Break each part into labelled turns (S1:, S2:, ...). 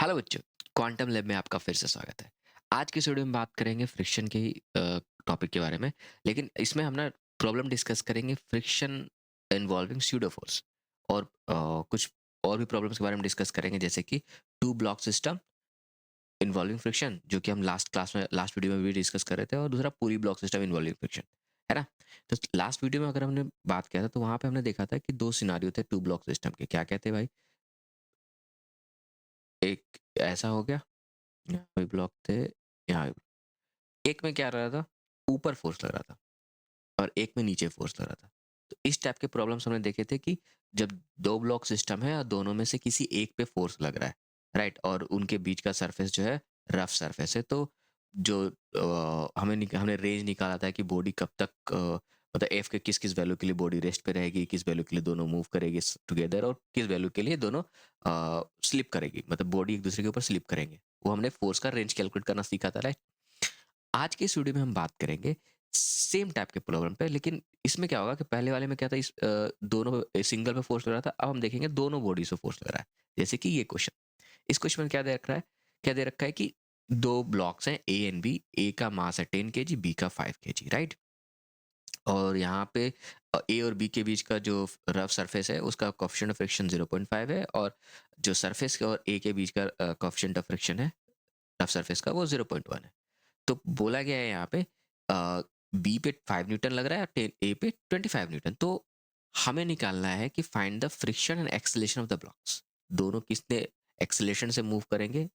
S1: Hello बच्चों, quantum lab में आपका फिर से स्वागत है। आज की इस वीडियो में बात करेंगे फ्रिक्शन के ही टॉपिक के बारे में, लेकिन इसमें हम ना प्रॉब्लम डिस्कस करेंगे फ्रिक्शन इन्वॉल्विंग स्यूडो फोर्स और कुछ और भी प्रॉब्लम्स के बारे में डिस्कस करेंगे जैसे कि two block system involving friction जो कि हम लास्ट वीडियो में भी डिस्कस कर रहे थे और दूसरा पूरी ब्लॉक सिस्टम इन्वॉल्विंग फ्रिक्शन, है ना? तो लास्ट वीडियो में अगर हमने बात किया था तो वहाँ पे हमने देखा था कि 2 सिनेरियो थे टू ब्लॉक सिस्टम के। क्या-क्या थे भाई? एक ऐसा हो गया, यहाँ पे ब्लॉक थे, यहाँ एक में क्या रहा था, ऊपर फोर्स लग रहा था और एक में नीचे फोर्स लग रहा था। तो इस टाइप के प्रॉब्लम्स हमने देखे थे कि जब 2 ब्लॉक सिस्टम है और दोनों में से किसी एक पे फोर्स लग रहा है, राइट? और उनके बीच का सरफेस जो है रफ सरफेस है। तो जो हमने रेंज निकाला था कि बॉडी कब तक मतलब एफ के किस-किस वैल्यू के लिए बॉडी रेस्ट पे रहेगी, किस वैल्यू के लिए दोनों मूव करेगी टुगेदर और किस वैल्यू के लिए दोनों स्लिप करेगी, मतलब बॉडी एक दूसरे के ऊपर स्लिप करेंगे। वो हमने फोर्स का रेंज कैलकुलेट करना सीखा था, राइट? आज के इस वीडियो में हम बात करेंगे सेम टाइप के प्रॉब्लम पे, लेकिन इसमें क्या होगा कि पहले वाले में क्या था, दोनों सिंगल पे फोर्स लग रहा था। अब हम देखेंगे दोनों बॉडीज पे फोर्स लग रहा है। जैसे कि ये क्वेश्चन, इस क्वेश्चन में क्या दे रखा है कि दो ब्लॉक्स हैं ए एंड बी। ए का मास है 10 kg, बी का 5 kg, राइट? और यहाँ पे ए और बी के बीच का जो रफ सरफेस है उसका कोएफिशिएंट ऑफ फ्रिक्शन 0.5 है और जो सरफेस और ए के बीच का कोएफिशिएंट ऑफ फ्रिक्शन है रफ सरफेस का वो 0.1 है। तो बोला गया है यहाँ पे बी पे 5 न्यूटन लग रहा है और ए पे 25 न्यूटन। तो हमें निकालना है कि find the friction and acceleration of the blocks. दोनों किसने एक्सेलरेशन से मूव करेंगे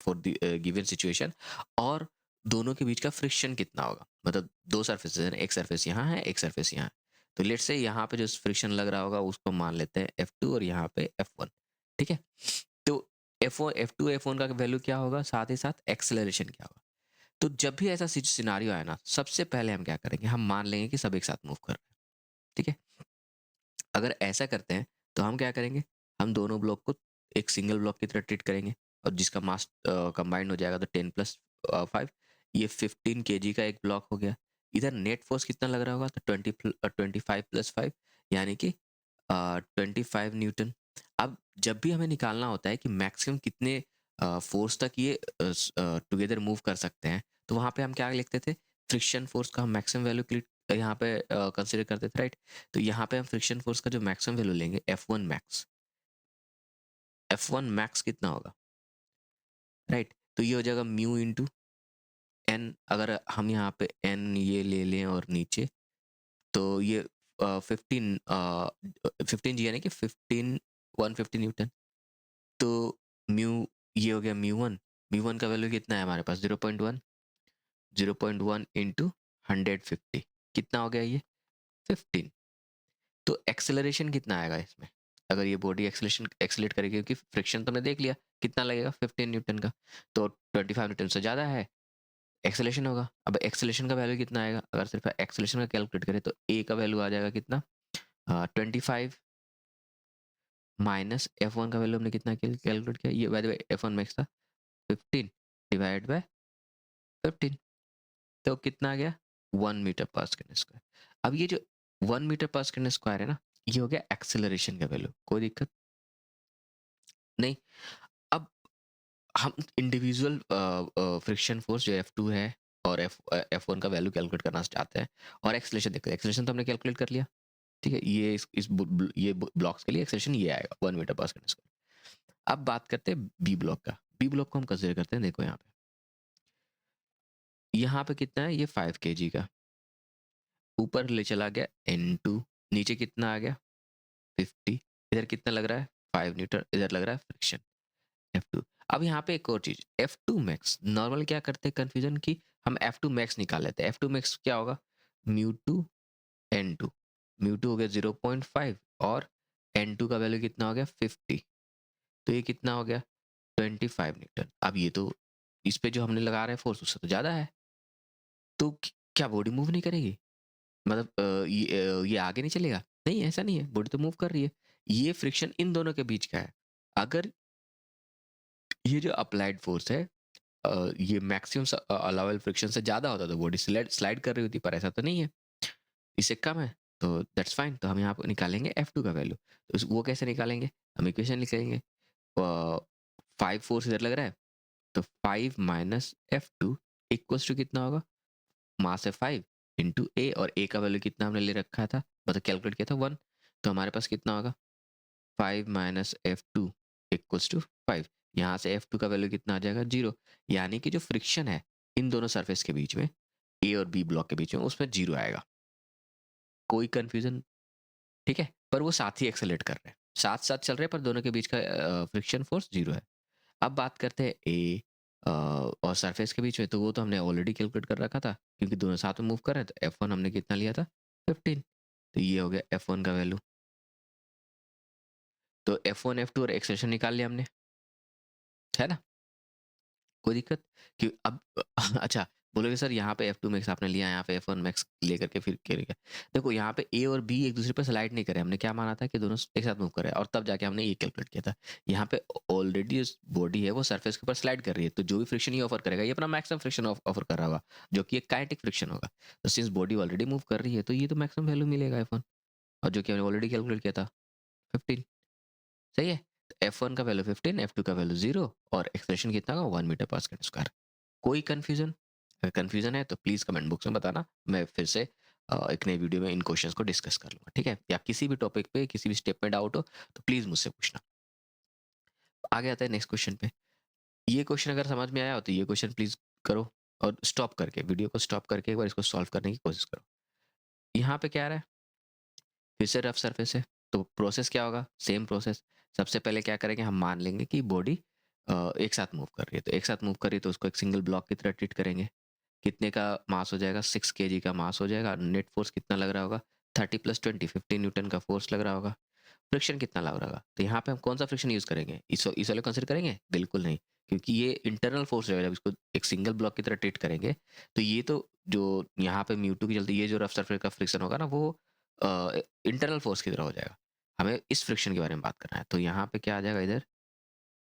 S1: फॉर द गिवन सिचुएशन, और दोनों के बीच का फ्रिक्शन कितना होगा। मतलब दो सरफेसेस हैं, एक सरफेस यहाँ है, एक सरफेस यहाँ है। तो लेट्स से यहाँ पे जो फ्रिक्शन लग रहा होगा उसको मान लेते हैं F2 और यहाँ पे F1। ठीक है? तो F1 F2 F1 का वैल्यू क्या होगा, साथ ही साथ एक्सेलरेशन क्या होगा। तो जब भी ऐसा सिनेरियो आए ना, सबसे पहले हम क्या करेंगे, हम मान लेंगे कि सब एक साथ मूव कर रहे हैं। ठीक है? अगर ऐसा करते हैं तो हम क्या करेंगे, हम दोनों ब्लॉक को एक सिंगल ब्लॉक की तरह ट्रीट करेंगे और जिसका मास कंबाइंड हो जाएगा तो 10 + 5, ये 15 kg का एक ब्लॉक हो गया। इधर नेट फोर्स कितना लग रहा होगा, तो 25 + 5 यानी कि 25 न्यूटन। अब जब भी हमें निकालना होता है कि मैक्सिमम कितने फोर्स तक ये टुगेदर मूव कर सकते हैं, तो वहाँ पे हम क्या लिखते थे, फ्रिक्शन फोर्स का हम मैक्सिमम वैल्यू यहाँ पे कंसीडर करते थे, राइट? तो यहाँ पे हम फ्रिक्शन फोर्स का जो मैक्सिमम वैल्यू लेंगे F1 मैक्स, F1 मैक्स कितना होगा, राइट? तो ये हो जाएगा म्यू इंटू एन। अगर हम यहाँ पे एन ये ले लें और नीचे, तो ये 15 जी यानी कि 150 न्यूटन। तो म्यू ये हो गया म्यू वन का वैल्यू कितना है हमारे पास, 0.1। 0.1 इंटू 150 कितना हो गया ये, 15। तो एक्सेलरेशन कितना आएगा इसमें, अगर ये बॉडी एक्सेलरेशन एक्सेलेट करेगी, क्योंकि फ्रिक्शन तो हमने देख लिया कितना लगेगा 15 न्यूटन का, तो 25 न्यूटन से ज़्यादा है, एक्सेलरेशन होगा। अब एक्सेलरेशन का वैल्यू कितना आएगा, अगर सिर्फ एक्सेलरेशन का कैलकुलेट करें तो ए का वैल्यू आ जाएगा कितना, 25 माइनस F1 का वैल्यू हमने कितना कैलकुलेट किया, ये bye the way F1 max था 15 डिवाइड बाय 15, तो कितना आ गया, 1 मीटर पर सेकंड स्क्वायर। अब ये जो 1 मीटर पर सेकंड स्क्वायर है ना, ये हो गया एक्सेलरेशन का वैल्यू, कोई दिक्कत नहीं। अब हम इंडिविजुअल फ्रिक्शन फोर्स जो F2 है और F1 का वैल्यू कैलकुलेट करना चाहते हैं और एक्सेलरेशन देखते हैं। एक्सेलरेशन तो हमने कैलकुलेट कर लिया, ठीक है? ये ये ब्लॉक्स के लिए एक्सेलरेशन ये आएगा 1 मीटर पर सेकंड स्क्वायर। अब बात करते हैं बी ब्लॉक का। बी ब्लॉक को हम कंसीडर करते हैं, देखो यहाँ पे कितना है, ये 5 kg का, ऊपर ले चला गया N2, नीचे कितना आ गया 50, इधर कितना लग रहा है 5 न्यूटन, इधर लग रहा है फ्रिक्शन F2। अब यहाँ पे एक और चीज, F2 मैक्स नॉर्मल क्या करते हैं कंफ्यूजन की, हम F2 मैक्स निकाल लेते हैं। F2 मैक्स क्या होगा, mu two N2, mu two हो गया 0.5 और N2 का वैल्यू कितना हो गया 50, तो ये कितना हो गया 25 न्यूटन। अब ये तो इस पे जो हमने लगा रहे हैं फोर्स उससे तो ज्यादा है, तो क्या बॉडी मूव नहीं करेगी, मतलब ये आगे नहीं चलेगा, नहीं ऐसा नहीं है, बॉडी तो मूव कर रही है। ये फ्रिक्शन इन दोनों के बीच का है। अगर ये जो अप्लाइड फोर्स है ये मैक्सिमम अलाउबल फ्रिक्शन से ज़्यादा होता तो बॉडी स्लाइड स्लाइड कर रही होती, पर ऐसा तो नहीं है, इससे कम है, तो दैट्स फाइन। तो हम यहाँ पे निकालेंगे F2 का वैल्यू। तो वो कैसे निकालेंगे, हम इक्वेशन लिखेंगे 5 फोर्स इधर लग रहा है, तो 5 माइनस F2 इक्वल्स टू कितना होगा, मास है 5 इंटू ए, और ए का वैल्यू कितना हमने ले रखा था, मतलब कैलकुलेट किया था 1, तो हमारे पास कितना होगा 5 माइनस F2 इक्वल्स टू 5। यहाँ से F2 का वैल्यू कितना आ जाएगा 0, यानी कि जो फ्रिक्शन है इन दोनों सरफेस के बीच में, ए और बी ब्लॉक के बीच में, उसमें 0 आएगा। कोई कंफ्यूजन? ठीक है, पर वो साथ ही एक्सेलरेट कर रहे हैं, साथ साथ चल रहे हैं, पर दोनों के बीच का फ्रिक्शन फोर्स 0 है। अब बात करते हैं ए और सरफेस के बीच में, तो वो तो हमने ऑलरेडी कैलकुलेट कर रखा था, क्योंकि दोनों साथ में मूव कर रहे हैं, तो F1 हमने कितना लिया था 15, तो ये हो गया F1 का वैल्यू। तो F1 F2 और एक्सेलरेशन निकाल लिया हमने, है ना, कोई दिक्कत? कि अब अच्छा, बोलोगे सर यहाँ पे F2 मैक्स आपने लिया, यहाँ पे F1 मैक्स लेकर के फिर क्या? देखो यहाँ पे ए और बी एक दूसरे पर स्लाइड नहीं करे, हमने क्या माना था कि दोनों एक साथ मूव कर रहे हैं, और तब जाके हमने ये कैलकुलेट किया था। यहाँ पे ऑलरेडी बॉडी है वो सरफेस के ऊपर स्लाइड कर रही है, तो जो भी फ्रिक्शन ये ऑफर करेगा, ये अपना मैक्सिमम फ्रिक्शन ऑफर कर रहा होगा, जो कि एक काइनेटिक फ्रिक्शन होगा। तो सिंस बॉडी ऑलरेडी मूव कर रही है, तो ये तो मैक्सिमम वैल्यू मिलेगा F1, और जो कि हमने ऑलरेडी कैलकुलेट किया था 15। सही है, F1 का वैल्यू 15, F2 का वैल्यू 0, और एक्सेलरेशन कितना होगा 1 मीटर पर सेकंड स्क्वायर। कोई कंफ्यूजन? अगर कंफ्यूजन है तो प्लीज कमेंट बॉक्स में बताना, मैं फिर से एक नई वीडियो में इन क्वेश्चंस को डिस्कस कर लूंगा, ठीक है? या किसी भी टॉपिक पे किसी भी स्टेप में डाउट हो तो प्लीज मुझसे पूछना। आगे आता है नेक्स्ट क्वेश्चन पे। ये क्वेश्चन अगर समझ में आया हो तो ये क्वेश्चन प्लीज करो, और स्टॉप करके वीडियो को स्टॉप करके एक बार इसको सॉल्व करने की कोशिश करो। यहाँ पे क्या आ रहा है, फिर से रफ सरफेस है, तो प्रोसेस क्या होगा, सेम प्रोसेस। सबसे पहले क्या करेंगे, हम मान लेंगे कि बॉडी एक साथ मूव कर रही है, तो एक साथ मूव कर रही है तो उसको एक सिंगल ब्लॉक की तरह ट्रीट करेंगे। कितने का मास हो जाएगा, 6 kg का मास हो जाएगा। नेट फोर्स कितना लग रहा होगा, 30 + 20 15 न्यूटन का फोर्स लग रहा होगा। फ्रिक्शन कितना लग रहा होगा, तो यहाँ पे हम कौन सा फ्रिक्शन यूज करेंगे, इस वाले कंसिडर करेंगे, बिल्कुल नहीं, क्योंकि ये इंटरनल फोर्स है, जब इसको एक सिंगल ब्लॉक की तरह ट्रीट करेंगे, तो ये तो जो यहाँ पे म्यू2 की चलती, ये जो रफ सरफेस का फ्रिक्शन होगा ना, वो इंटरनल फोर्स की तरह हो जाएगा। हमें इस फ्रिक्शन के बारे में बात करना है, तो यहाँ पे क्या आ जाएगा इधर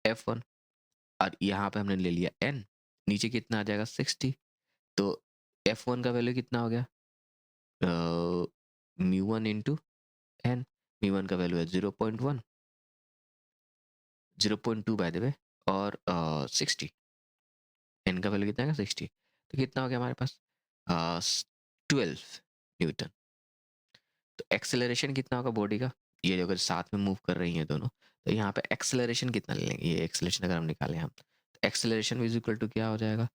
S1: F1, और यहाँ पे हमने ले लिया n, नीचे कितना आ जाएगा 60, तो F1 का वैल्यू कितना हो गया, म्यू1 इंटू एन। म्यू1 का वैल्यू है 0.1, 0.2 बाय द वे, और 60, एन का वैल्यू कितना है 60, तो कितना हो गया हमारे पास 12 न्यूटन। तो एक्सेलरेशन कितना होगा बॉडी का, ये जो अगर साथ में मूव कर रही हैं दोनों, तो यहाँ पे एक्सेलरेशन कितना ले लेंगे, ये एक्सेलरेशन अगर हम निकालें हम, तो एक्सेलरेशन इज इक्वल टू क्या हो जाएगा,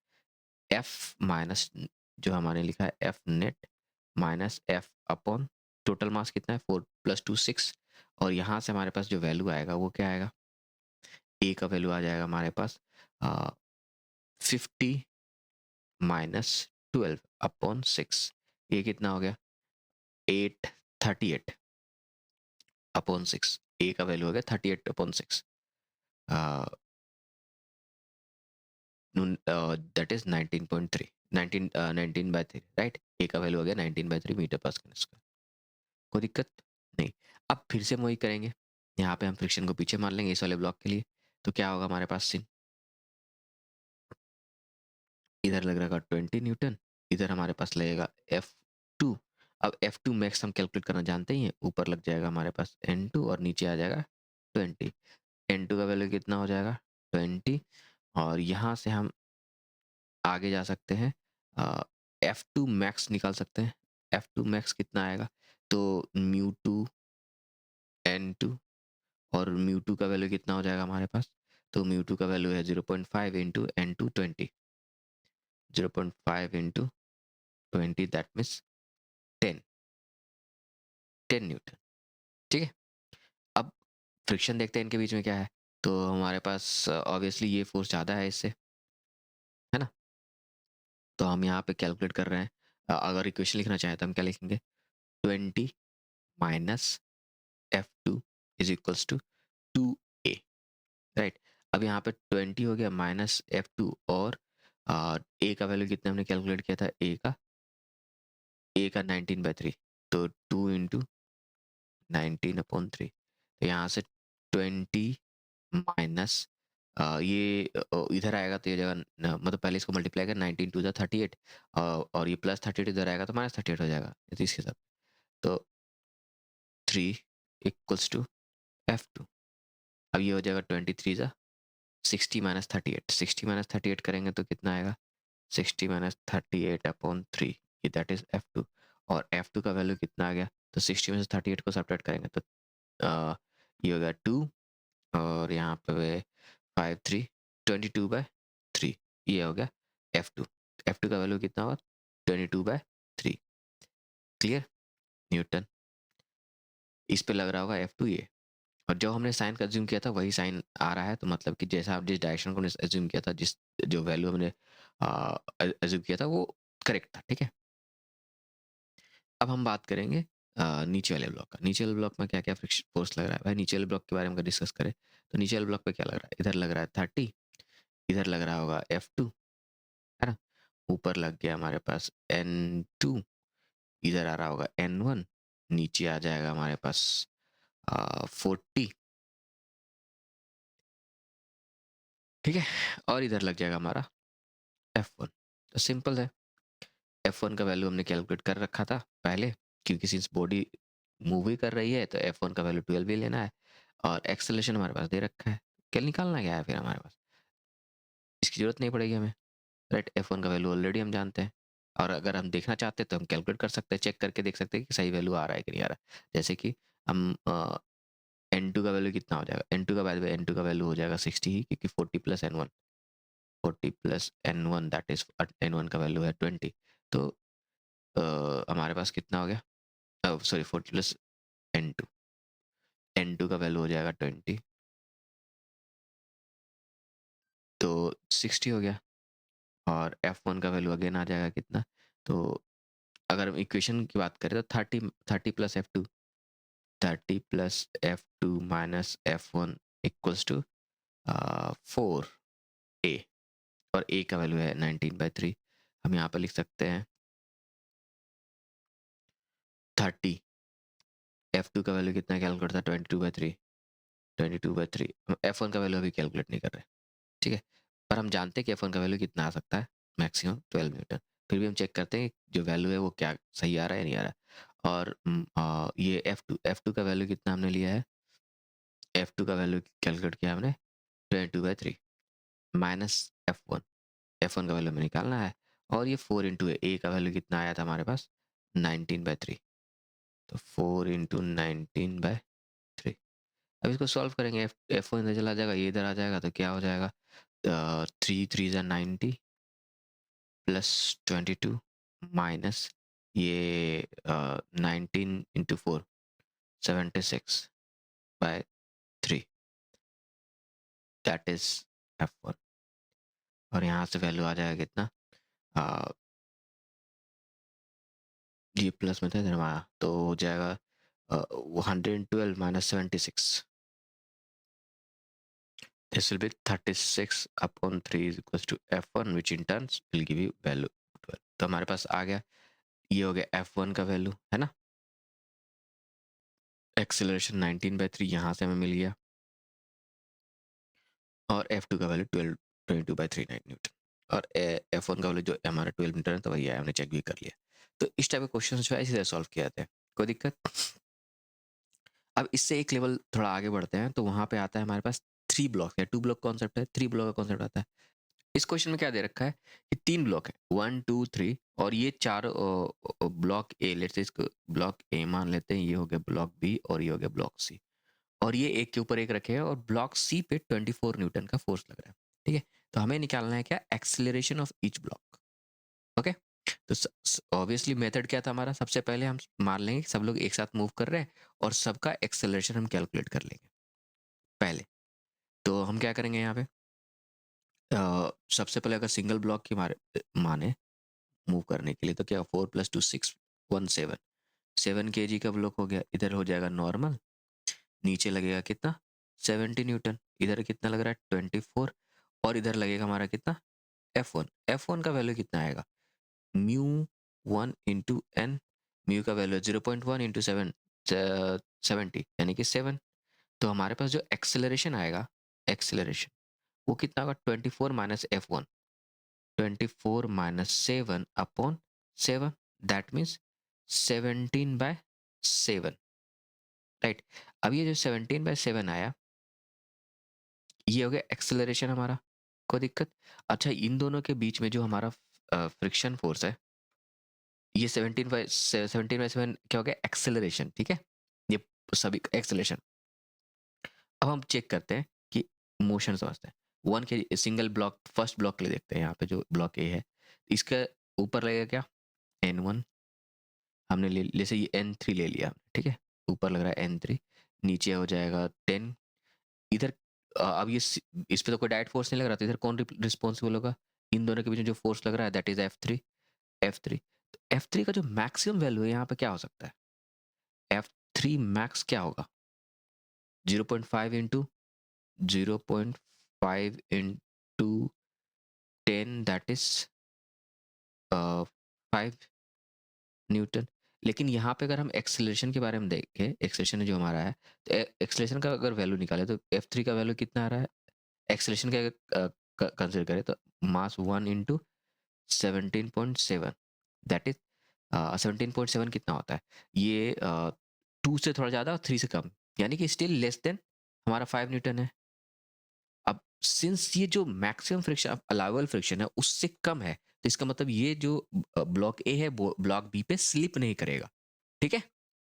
S1: एफ माइनस, जो हमारे लिखा है F net minus F upon total mass कितना है 4 + 2 6, और यहाँ से हमारे पास जो वैल्यू आएगा वो क्या आएगा, ए का वैल्यू आ जाएगा हमारे पास 50 माइनस 12 अपॉन 6, ये कितना हो गया 838 अपॉन 6, ए का वैल्यू हो गया 38 अपॉन 6, दैट इज 19.3, 19/3, राइट। ए का वैल्यू हो गया 19/3 मीटर पर सेकंड स्क्वायर। कोई दिक्कत नहीं। अब फिर से हम वही करेंगे, यहाँ पे हम फ्रिक्शन को पीछे मान लेंगे इस वाले ब्लॉक के लिए, तो क्या होगा हमारे पास सीन, इधर लग रहा है 20 न्यूटन, इधर हमारे पास लगेगा F2। अब F2 मैक्स हम कैलकुलेट करना जानते ही हैं, ऊपर लग जाएगा हमारे पास N2 और नीचे आ जाएगा 20। N2 का वैल्यू कितना हो जाएगा 20, और यहाँ से हम आगे जा सकते हैं, F2 मैक्स निकाल सकते हैं। F2 मैक्स कितना आएगा, तो म्यू2 N2, और म्यू2 का वैल्यू कितना हो जाएगा हमारे पास, तो म्यू2 का वैल्यू है 0.5 into N2 20, 0.5 into 20, that means 10 10 Newton. ठीक है, अब फ्रिक्शन देखते हैं इनके बीच में क्या है, तो हमारे पास ऑब्वियसली ये फोर्स ज़्यादा है इससे, है ना, तो हम यहाँ पे कैलकुलेट कर रहे हैं। अगर इक्वेशन लिखना चाहें तो हम क्या लिखेंगे, 20 minus F2 is equals to 2a, right. अब यहाँ पे 20 हो गया माइनस F2, और ए का वैल्यू कितना हमने कैलकुलेट किया था, ए का 19/3, तो 2 इंटू 19/3, तो यहाँ से 20 माइनस ये इधर आएगा तो ये जगह मतलब पहले इसको मल्टीप्लाई कर, 19 टू 38, और ये प्लस 38 इधर आएगा तो -38 हो जाएगा, तो इसके साथ, तो 3 इक्वल्स टू F2। अब ये हो जाएगा 23 जा 60 माइनस 38, 60 माइनस 38 करेंगे तो कितना आएगा? 60 माइनस 38 अपॉन 3, ये दैट इज F2। और F2 का वैल्यू कितना आ गया? तो 60 में से 38 को सब्ट्रैक्ट करेंगे तो ये होगा 2, और यहाँ पे 5 3 22/3, ये हो गया F2। F2 का वैल्यू कितना होगा? 22/3। क्लियर? न्यूटन। इस पे लग रहा होगा F2 ये, और जो हमने साइन का एज्यूम किया था वही साइन आ रहा है, तो मतलब कि जैसा आप जिस डायरेक्शन को एज्यूम किया था, जिस जो वैल्यू हमने एज्यूम किया था वो करेक्ट था। ठीक है, अब हम बात करेंगे नीचे वाले ब्लॉक का। नीचे वाले ब्लॉक में क्या क्या फ्रिक्शन फोर्स लग रहा है भाई? नीचे वाले ब्लॉक के बारे में अगर डिस्कस करें तो नीचे वाले ब्लॉक पे क्या लग रहा है? इधर लग रहा है 30, इधर लग रहा होगा F2, है ना? ऊपर लग गया हमारे पास N2, इधर आ रहा होगा N1, नीचे आ जाएगा हमारे पास 40। ठीक है, और इधर लग जाएगा हमारा F1। तो सिंपल है, F1 का वैल्यू हमने कैलकुलेट कर रखा था पहले, क्योंकि सिंस बॉडी मूव ही कर रही है तो F1 का वैल्यू 12 ही लेना है, और एक्सेलरेशन हमारे पास दे रखा है, क्या निकालना क्या है फिर हमारे पास? इसकी जरूरत नहीं पड़ेगी हमें, राइट? F1 का वैल्यू ऑलरेडी हम जानते हैं, और अगर हम देखना चाहते हैं तो हम कैलकुलेट कर सकते हैं, चेक करके देख सकते हैं कि सही वैल्यू आ रहा है कि नहीं आ रहा है। जैसे कि हम N2 का वैल्यू कितना हो जाएगा? N2 का वैल्यू, N2 का वैल्यू हो जाएगा 60 ही, क्योंकि 40 plus N1, 40 plus N1 that is N1 का वैल्यू है 20। तो हमारे पास कितना हो गया? सॉरी, 40 प्लस N2, N2 का वैल्यू हो जाएगा 20, तो 60 हो गया, और F1 का वैल्यू अगेन आ जाएगा कितना? तो अगर हम इक्वेशन की बात करें तो 30 plus F2, 30 plus F2 minus F1 equals to 4A, और A का वैल्यू है 19/3। हम यहाँ पर लिख सकते हैं 30, F2 का वैल्यू कितना कैलकुलेट था? 22/3, 22/3। हम F1 का वैल्यू अभी कैलकुलेट नहीं कर रहे, ठीक है? पर हम जानते हैं कि F1 का वैल्यू कितना आ सकता है, मैक्सिमम 12 न्यूटन। फिर भी हम चेक करते हैं जो वैल्यू है वो क्या सही आ रहा है या नहीं आ रहा है। और ये F2 का वैल्यू कितना हमने लिया है? F2 का वैल्यू कैलकुलेट किया हमने 22/3 माइनस F1 का वैल्यू हमें निकालना है, और ये 4 इंटू A का वैल्यू कितना आया था हमारे पास? 19/3, तो 4 इंटू 19/3। अब इसको सॉल्व करेंगे, F1 इधर चला जाएगा, ये इधर आ जाएगा, तो क्या हो जाएगा? 3 3 ज़ा 90 प्लस 22 माइनस ये 19 इंटू 4, 76/3, दैट इज F1। और यहाँ से वैल्यू आ जाएगा कितना? अ, ये प्लस में था, इधर में आया, तो हो जाएगा 112 minus 76, this will be 36 upon 3 is equals to F1, which in turn will give you value 12। तो हमारे पास आ गया, ये हो गया F1 का वैल्यू, है ना? एक्सेलरेशन 19/3 यहाँ से हमें मिल गया, और F2 का वैल्यू 12 22/39 न्यूटन, और F1 का वैल्यू जो हमारा 12 न्यूटन है, तो वही है, हमने चेक भी कर लिया। तो इस टाइप के क्वेश्चन जो है इसी तरह सॉल्व किया जाता है, कोई दिक्कत? अब इससे एक लेवल थोड़ा आगे बढ़ते हैं, तो वहाँ पे आता है हमारे पास 3 ब्लॉक है, 2 ब्लॉक कॉन्सेप्ट है, 3 ब्लॉक का कॉन्सेप्ट आता है। इस क्वेश्चन में क्या दे रखा है कि 3 ब्लॉक है, 1 2 3, और ये 4 ब्लॉक ए, लेट्स से इसको ब्लॉक ए मान लेते हैं, ये हो गया ब्लॉक बी, और ये हो गया ब्लॉक सी, और ये एक के ऊपर एक रखे हैं, और ब्लॉक सी पे 24 न्यूटन का फोर्स लग रहा है। ठीक है, तो हमें निकालना है क्या? Acceleration of each block. Okay, तो ऑब्वियसली मेथड क्या था हमारा? सबसे पहले हम मान लेंगे कि सब लोग एक साथ मूव कर रहे हैं, और सबका एक्सेलरेशन हम कैलकुलेट कर लेंगे पहले। तो हम क्या करेंगे यहाँ पे? सबसे पहले अगर सिंगल ब्लॉक की माने मूव करने के लिए, तो क्या 4 + 2 6 1 7, 7 kg का ब्लॉक हो गया, इधर हो जाएगा नॉर्मल, नीचे लगेगा कितना? 70 न्यूटन, इधर कितना लग रहा है? 24, और इधर लगेगा हमारा कितना? F1। F1 का वैल्यू कितना आएगा? म्यू 1 इंटू एन, म्यू का वैल्यू 0.1 इंटू 70, यानी कि 7। तो हमारे पास जो एक्सेलरेशन आएगा, एक्सेलरेशन वो कितना होगा? 24 minus F1, 24 minus 7 upon 7, that means 17/7, right? अब ये जो 17/7 आया, ये हो गया एक्सेलरेशन हमारा, कोई दिक्कत? अच्छा, इन दोनों के बीच में जो हमारा फ्रिक्शन फोर्स है, ये 17/7 क्या हो गया? एक्सेलरेशन, ठीक है? ये सभी एक्सेलरेशन। अब हम चेक करते हैं कि मोशन समझते हैं। 1 के सिंगल ब्लॉक, फर्स्ट ब्लॉक के लिए देखते हैं, यहाँ पे जो ब्लॉक ए है, इसका ऊपर लगेगा क्या? N1, हमने ले जैसे ये N3 ले लिया, ठीक है? ऊपर लग रहा है N3, नीचे हो जाएगा 10, इधर अब इस पे तो कोई डायरेक्ट फोर्स नहीं लग रहा, तो इधर कौन रिस्पॉन्सिबल होगा? इन दोनों के बीच में जो फोर्स लग रहा है, दैट इज F3। तो F3 का जो मैक्सिमम वैल्यू है यहाँ पे क्या हो सकता है? F3 मैक्स क्या होगा? 0.5 into 0.5 into 10, that is 5 Newton. लेकिन यहाँ पे अगर हम एक्सेलरेशन के बारे में देखें, एक्सेलरेशन जो हमारा है, तो एक्सेलरेशन का अगर वैल्यू निकाले तो F3 का वैल्यू कितना आ रहा है? एक्सेलरेशन का अगर कंसिडर करें तो मास 1 इंटू 17.7, दैट इज 17.7 कितना होता है? ये 2 से थोड़ा ज़्यादा और 3 से कम, यानी कि स्टिल लेस देन हमारा 5 न्यूटन है। अब सिंस ये जो मैक्सिमम फ्रिक्शन अलाउबल फ्रिक्शन है उससे कम है, तो इसका मतलब ये जो ब्लॉक ए है ब्लॉक बी पे स्लिप नहीं करेगा, ठीक है?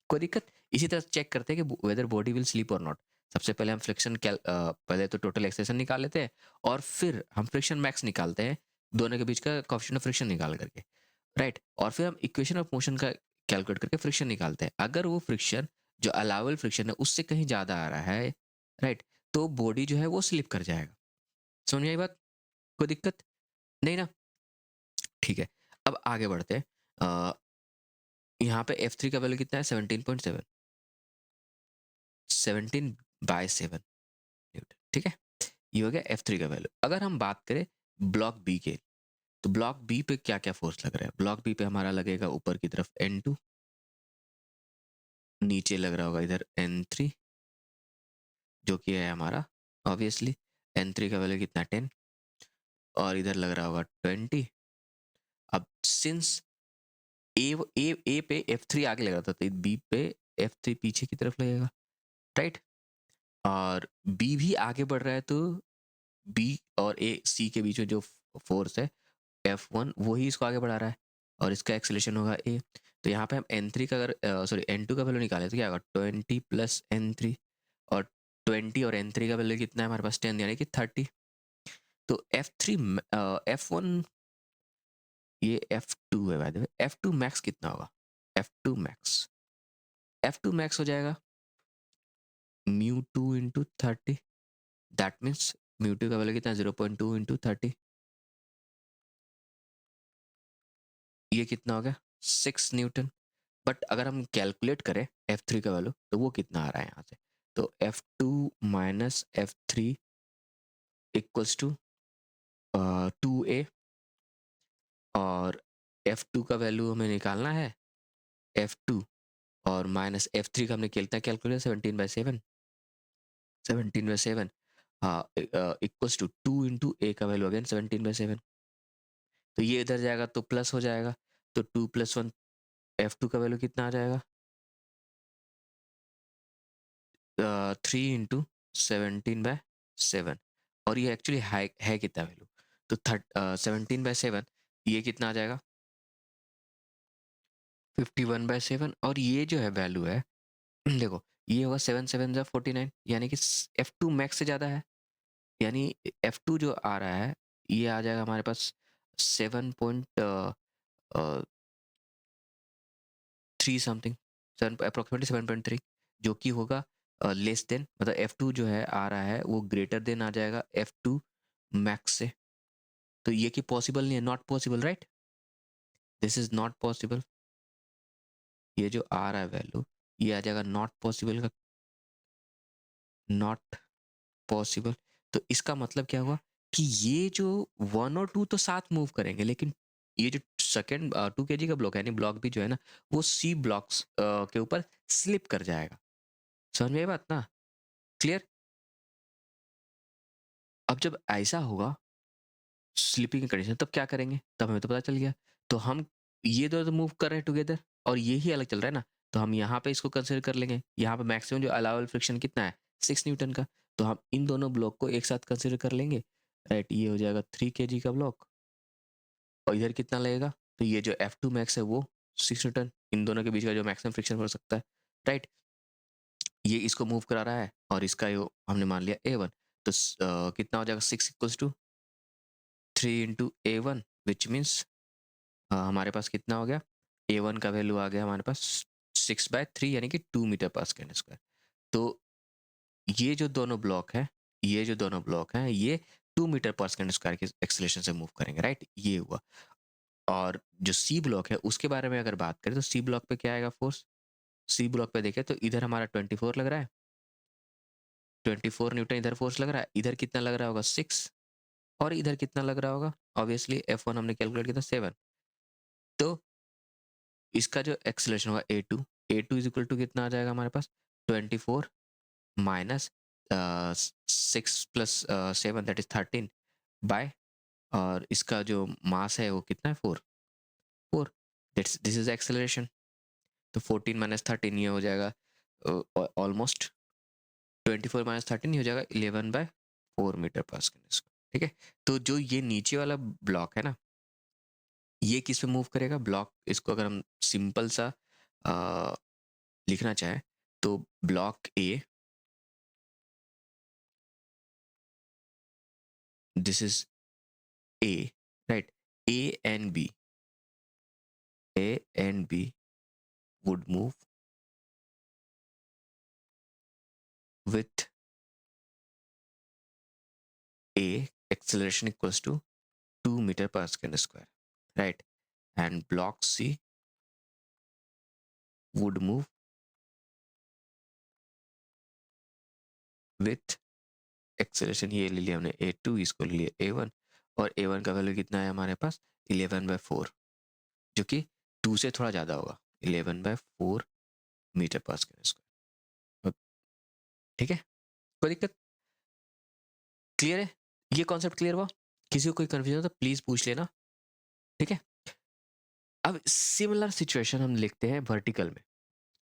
S1: कोई दिक्कत? इसी तरह चेक करते हैं कि वेदर बॉडी विल स्लीप और नॉट। सबसे पहले हम फ्रिक्शन पहले तो टोटल एक्सेलरेशन निकाल लेते हैं, और फिर हम फ्रिक्शन मैक्स निकालते हैं, दोनों के बीच का कोएफिशिएंट ऑफ फ्रिक्शन निकाल करके, राइट? और फिर हम इक्वेशन ऑफ मोशन का कैलकुलेट करके फ्रिक्शन निकालते हैं। अगर वो फ्रिक्शन जो अलाउबल फ्रिक्शन है उससे कहीं ज़्यादा आ रहा है, राइट, तो बॉडी जो है वो स्लिप कर जाएगा। समझ में आई बात? कोई दिक्कत? नहीं ना? ठीक है। अब आगे बढ़ते हैं। यहाँ पे F3 का वैल्यू कितना है? 17.7, 17/7 न्यूटन, ठीक है? ये हो गया F3 का वैल्यू। अगर हम बात करें ब्लॉक बी के, तो ब्लॉक बी पे क्या क्या फोर्स लग रहा है? ब्लॉक बी पे हमारा लगेगा ऊपर की तरफ N2, नीचे लग रहा होगा इधर N3, जो कि है हमारा ऑब्वियसली N3 का वैल्यू कितना? 10, और इधर लग रहा होगा 20। अब सिंस ए पे F3 आगे लग रहा था, तो बी पे F3 पीछे की तरफ लगेगा, राइट? और बी भी आगे बढ़ रहा है, तो बी और ए सी के बीच में जो फोर्स है F1, वही इसको आगे बढ़ा रहा है, और इसका एक्सेलरेशन होगा ए। तो यहाँ पे हम N3 का अगर सॉरी N2 का वैल्यू निकाले तो क्या होगा? 20 प्लस N3, और 20 और N3 का वैल्यू कितना है हमारे पास? 10, यानी कि 30। तो F1, ये F2 है by the way. F2 max कितना होगा? F2 मैक्स, F2 मैक्स हो जाएगा mu 2 into 30, that means mu 2 का वैल्यू कितना? 0.2 इंटू 30, ये कितना हो गया? 6 न्यूटन। बट अगर हम कैलकुलेट करें F3 का वैल्यू, तो वो कितना आ रहा है यहाँ से? तो F2 minus F3 equals to 2A, और F2 का वैल्यू हमें निकालना है, F2 और माइनस F3 का हमने कितना कैलकुलेट? 17/7, 17/7, हाँ, इक्वल्स टू 2 इंटू ए का वैल्यू अगेन 17/7, तो ये इधर जाएगा तो प्लस हो जाएगा, तो 2+1, F2 का वैल्यू कितना आ जाएगा? 3 इंटू 17/7, और ये एक्चुअली है कितना वैल्यू? तो 17/7, ये कितना आ जाएगा? 51/7, और ये जो है वैल्यू है देखो, ये होगा 7 7 49, यानी कि F2 मैक्स से ज़्यादा है, यानी F2 जो आ रहा है ये आ जाएगा हमारे पास 7.3 समथिंग, 7 अप्रोक्सीमेटली 7.3, जो कि होगा लेस देन, मतलब F2 जो है आ रहा है वो ग्रेटर देन आ जाएगा F2 मैक्स से। तो ये कि पॉसिबल नहीं है, not possible, right? This is not possible. ये जो आ रहा है वैल्यू, ये आ जाएगा नॉट पॉसिबल का, नॉट पॉसिबल। तो इसका मतलब क्या हुआ कि ये जो 1 और 2 तो साथ मूव करेंगे, लेकिन ये जो सेकेंड 2 kg का ब्लॉक है, यानी ब्लॉक भी जो है ना, वो सी ब्लॉक्स के ऊपर स्लिप कर जाएगा। समझ में आई बात ना? क्लियर? अब जब ऐसा होगा स्लीपिंग की कंडीशन, तब क्या करेंगे? तब हमें तो पता चल गया। तो हम ये दो तो मूव कर रहे हैं टुगेदर, और ये ही अलग चल रहा है ना, तो हम यहाँ पे इसको कंसिडर कर लेंगे। यहाँ पे मैक्सिमम जो अलाउबल फ्रिक्शन कितना है? 6 न्यूटन का। तो हम इन दोनों ब्लॉक को एक साथ कंसिडर कर लेंगे, राइट। ये हो जाएगा 3 केजी का ब्लॉक, और इधर कितना लगेगा, तो ये जो F2 मैक्स है वो 6 न्यूटन, इन दोनों के बीच का जो मैक्सिमम फ्रिक्शन हो सकता है, राइट। ये इसको मूव करा रहा है और इसका यो हमने मान लिया A1, तो कितना हो जाएगा 6 equals to 3 into A1, which means हमारे पास कितना हो गया, A1 का वैल्यू आ गया हमारे पास 6/3 यानी कि 2 मीटर पर सेकेंड स्क्वायर। तो ये जो दोनों ब्लॉक है, ये जो दोनों ब्लॉक हैं, ये 2 मीटर पर सेकेंड स्क्वायर के एक्सेलरेशन से मूव करेंगे, राइट। ये हुआ। और जो सी ब्लॉक है उसके बारे में अगर बात करें तो सी ब्लॉक पे क्या आएगा फोर्स, सी ब्लॉक पे देखें तो इधर हमारा 24 लग रहा है, 24 न्यूटन इधर फोर्स लग रहा है, इधर कितना लग रहा होगा 6, और इधर कितना लग रहा होगा, ऑब्वियसली F1 हमने कैलकुलेट किया था 7। तो इसका जो एक्सेलरेशन होगा A2 इज इक्वल टू कितना आ जाएगा हमारे पास 24 minus 6 plus 7 that is 13 by, और इसका जो मास है वो कितना है 4, दिस इज एक्सेलरेशन। तो 14 माइनस 13 ये हो जाएगा ऑलमोस्ट 24 माइनस 13 ये हो जाएगा 11/4 मीटर पर सेकेंड, ठीक है। तो जो ये नीचे वाला ब्लॉक है ना, ये किस पे मूव करेगा ब्लॉक, इसको अगर हम सिंपल सा आ, लिखना चाहें तो block A, this is A, right. A and B, A and B would move with a acceleration equals to 2 meter per second square, right, and block C would move with acceleration, ये ले लिया हमने A2, इसको ले लिया A1, और A1 का value कितना है हमारे पास 11/4, जो कि 2 से थोड़ा ज़्यादा होगा, 11/4 मीटर पर सेकेंड स्क्वायर, ठीक है। कोई दिक्कत, क्लियर है, ये कॉन्सेप्ट क्लियर हुआ, किसी को कोई कंफ्यूजन हो तो प्लीज पूछ लेना, ठीक है। अब सिमिलर सिचुएशन हम लिखते हैं वर्टिकल में।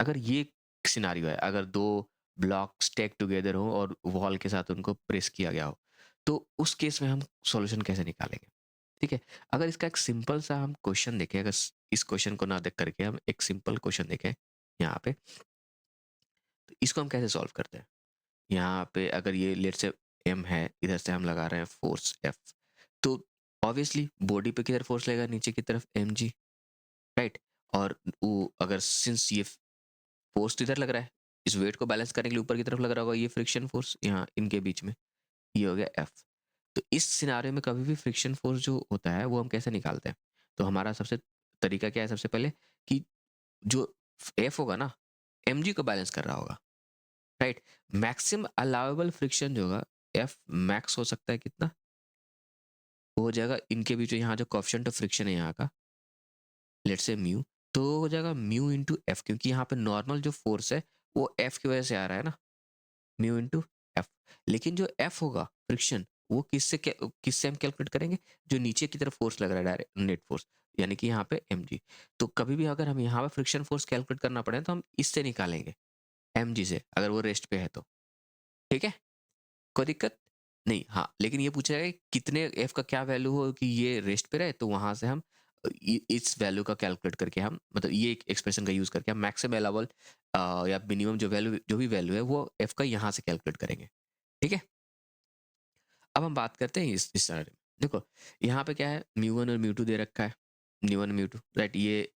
S1: अगर ये सिनारियो है, अगर दो ब्लॉक स्टैक टुगेदर हो और वॉल के साथ उनको प्रेस किया गया हो, तो उस केस में हम सॉल्यूशन कैसे निकालेंगे, ठीक है। अगर इसका एक सिंपल सा हम क्वेश्चन देखें, अगर इस क्वेश्चन को ना देख करके हम एक सिंपल क्वेश्चन देखें यहाँ पे, तो इसको हम कैसे सॉल्व करते हैं। यहाँ पे अगर ये लेट से m है, इधर से हम लगा रहे हैं फोर्स F, तो ऑब्वियसली बॉडी पे किधर फोर्स लगेगा, नीचे की तरफ mg, राइट। और वो अगर सिंस ये फोर्स तो इधर लग रहा है, इस वेट को बैलेंस करने के लिए ऊपर की तरफ लग रहा होगा ये फ्रिक्शन फोर्स यहाँ इनके बीच में, ये हो गया F। तो इस सिनारियो में कभी भी फ्रिक्शन फोर्स जो होता है वो हम कैसे निकालते हैं, तो हमारा सबसे तरीका क्या है, सबसे पहले कि जो F होगा ना, mg को बैलेंस कर रहा होगा, राइट। मैक्सिमम अलाउेबल फ्रिक्शन जो होगा F मैक्स हो सकता है कितना, वो हो जाएगा इनके बीच में यहाँ जो कोएफिशिएंट ऑफ फ्रिक्शन है यहाँ का, लेट्स से म्यू, तो हो जाएगा म्यू इंटू एफ, क्योंकि यहाँ पे नॉर्मल जो फोर्स है वो एफ की वजह से आ रहा है ना, म्यू इंटू एफ। लेकिन जो एफ होगा फ्रिक्शन, वो किससे हम कैलकुलेट करेंगे, जो नीचे की तरफ फोर्स लग रहा है डायरेक्ट नेट फोर्स, यानी कि यहाँ पे mg। तो कभी भी अगर हम यहाँ पे फ्रिक्शन फोर्स कैलकुलेट करना पड़े तो हम इससे निकालेंगे, mg से, अगर वो रेस्ट पे है तो, ठीक है, कोई दिक्कत नहीं। हाँ, लेकिन ये पूछा है कितने एफ का क्या वैल्यू हो कि ये रेस्ट पे रहे, तो वहां से हम इस वैल्यू का कैलकुलेट करके हम, मतलब ये एक एक्सप्रेशन का यूज करके हम मैक्सिमम अलाउबल या मिनिमम जो वैल्यू, जो भी वैल्यू है वो एफ का यहाँ से कैलकुलेट करेंगे, ठीक है। अब हम बात करते हैं इस तरह, देखो यहाँ पे क्या है, म्यू1 और म्यू2 दे रखा है, म्यू1 म्यू2, राइट। ये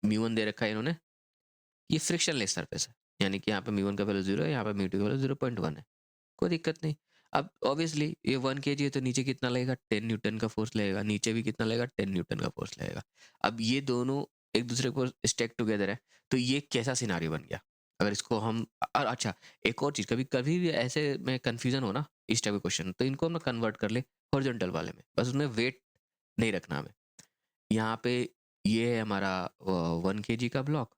S1: म्यू1 दे रखा है इन्होंने, ये फ्रिक्शनलेस सरफेस है, यानी कि यहाँ पे म्यू1 का वैल्यू 0 है, यहाँ पे म्यू2 का वैल्यू 0.1 है, कोई दिक्कत नहीं। अब ऑब्वियसली ये 1 केजी है तो नीचे कितना लगेगा, 10 न्यूटन का फोर्स लगेगा, नीचे भी कितना लगेगा, 10 न्यूटन का फोर्स लगेगा। अब ये दोनों एक दूसरे को स्टैक टुगेदर है, तो ये कैसा सिनारियो बन गया, अगर इसको हम, और अच्छा एक और चीज, कभी कभी भी ऐसे में कंफ्यूजन हो ना इस टाइप के क्वेश्चन, तो इनको हम कन्वर्ट कर ले हॉरिजॉन्टल वाले में, बस उसमें वेट नहीं रखना हमें। यहाँ पे ये है हमारा 1 केजी का ब्लॉक,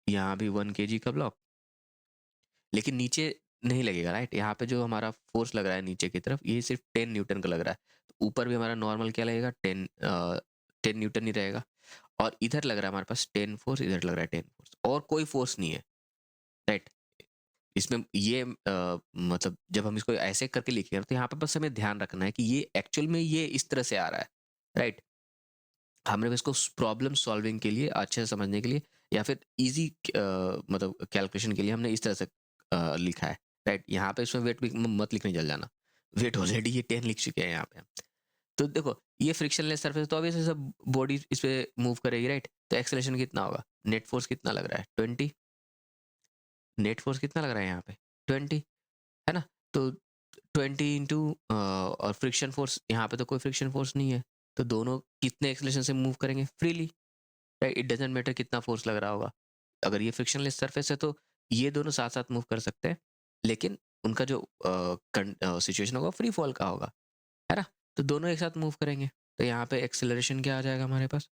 S1: यहाँ भी 1 केजी का ब्लॉक, लेकिन नीचे नहीं लगेगा, राइट। यहाँ पे जो हमारा फोर्स लग रहा है नीचे की तरफ, ये सिर्फ 10 न्यूटन का लग रहा है, तो ऊपर भी हमारा नॉर्मल क्या लगेगा, 10 न्यूटन ही रहेगा, और इधर लग रहा है हमारे पास 10 फोर्स, इधर लग रहा है 10 फोर्स, और कोई फोर्स नहीं है, राइट। इसमें ये मतलब जब हम इसको ऐसे करके लिखेंगे तो यहाँ पे बस हमें ध्यान रखना है कि ये एक्चुअल में ये इस तरह से आ रहा है, राइट? हमने इसको प्रॉब्लम सॉल्विंग के लिए अच्छे से समझने के लिए या फिर इजी मतलब कैलकुलेशन के लिए हमने इस तरह से लिखा है, राइट? यहाँ पे इसमें वेट भी मत लिखने चल जाना, वेट ऑलरेडी ये 10 लिख चुके हैं यहाँ पे। तो देखो ये फ्रिक्शनलेस सरफेस तो ऑब्वियसली सब बॉडी इस पे मूव करेगी, राइट? तो एक्सेलरेशन कितना होगा, नेट फोर्स कितना लग रहा है 20, नेट फोर्स कितना लग रहा है यहाँ पे 20, है ना? तो 20 इंटू और फ्रिक्शन फोर्स, यहाँ पे तो कोई फ्रिक्शन फोर्स नहीं है, तो दोनों कितने एक्सेलरेशन से मूव करेंगे freely, right? It doesn't matter कितना फोर्स लग रहा होगा। अगर ये फ्रिक्शनलेस सरफेस है तो ये दोनों साथ साथ मूव कर सकते हैं, लेकिन उनका जो सिचुएशन होगा फ्री फॉल का होगा, है ना? तो दोनों एक साथ मूव करेंगे, तो यहाँ पे एक्सेलरेशन क्या आ जाएगा हमारे पास,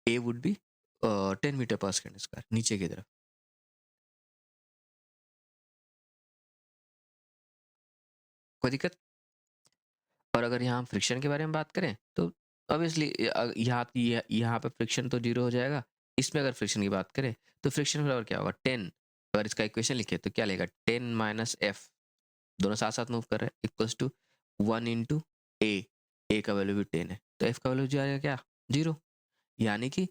S1: ए would be 10 metre per second square नीचे की तरफ। कोई दिक्कत? और अगर यहाँ हम फ्रिक्शन के बारे में बात करें तो ऑब्वियसली यहाँ पे फ्रिक्शन तो जीरो हो जाएगा। इसमें अगर फ्रिक्शन की बात करें तो फ्रिक्शन बराबर क्या होगा 10, अगर इसका इक्वेशन लिखे तो क्या लेगा 10 माइनस एफ, दोनों साथ साथ मूव कर रहे हैं, इक्वल्स टू 1 इंटू ए का वैल्यू भी 10 है तो एफ का वैल्यू जाएगा क्या, जीरो। यानी कि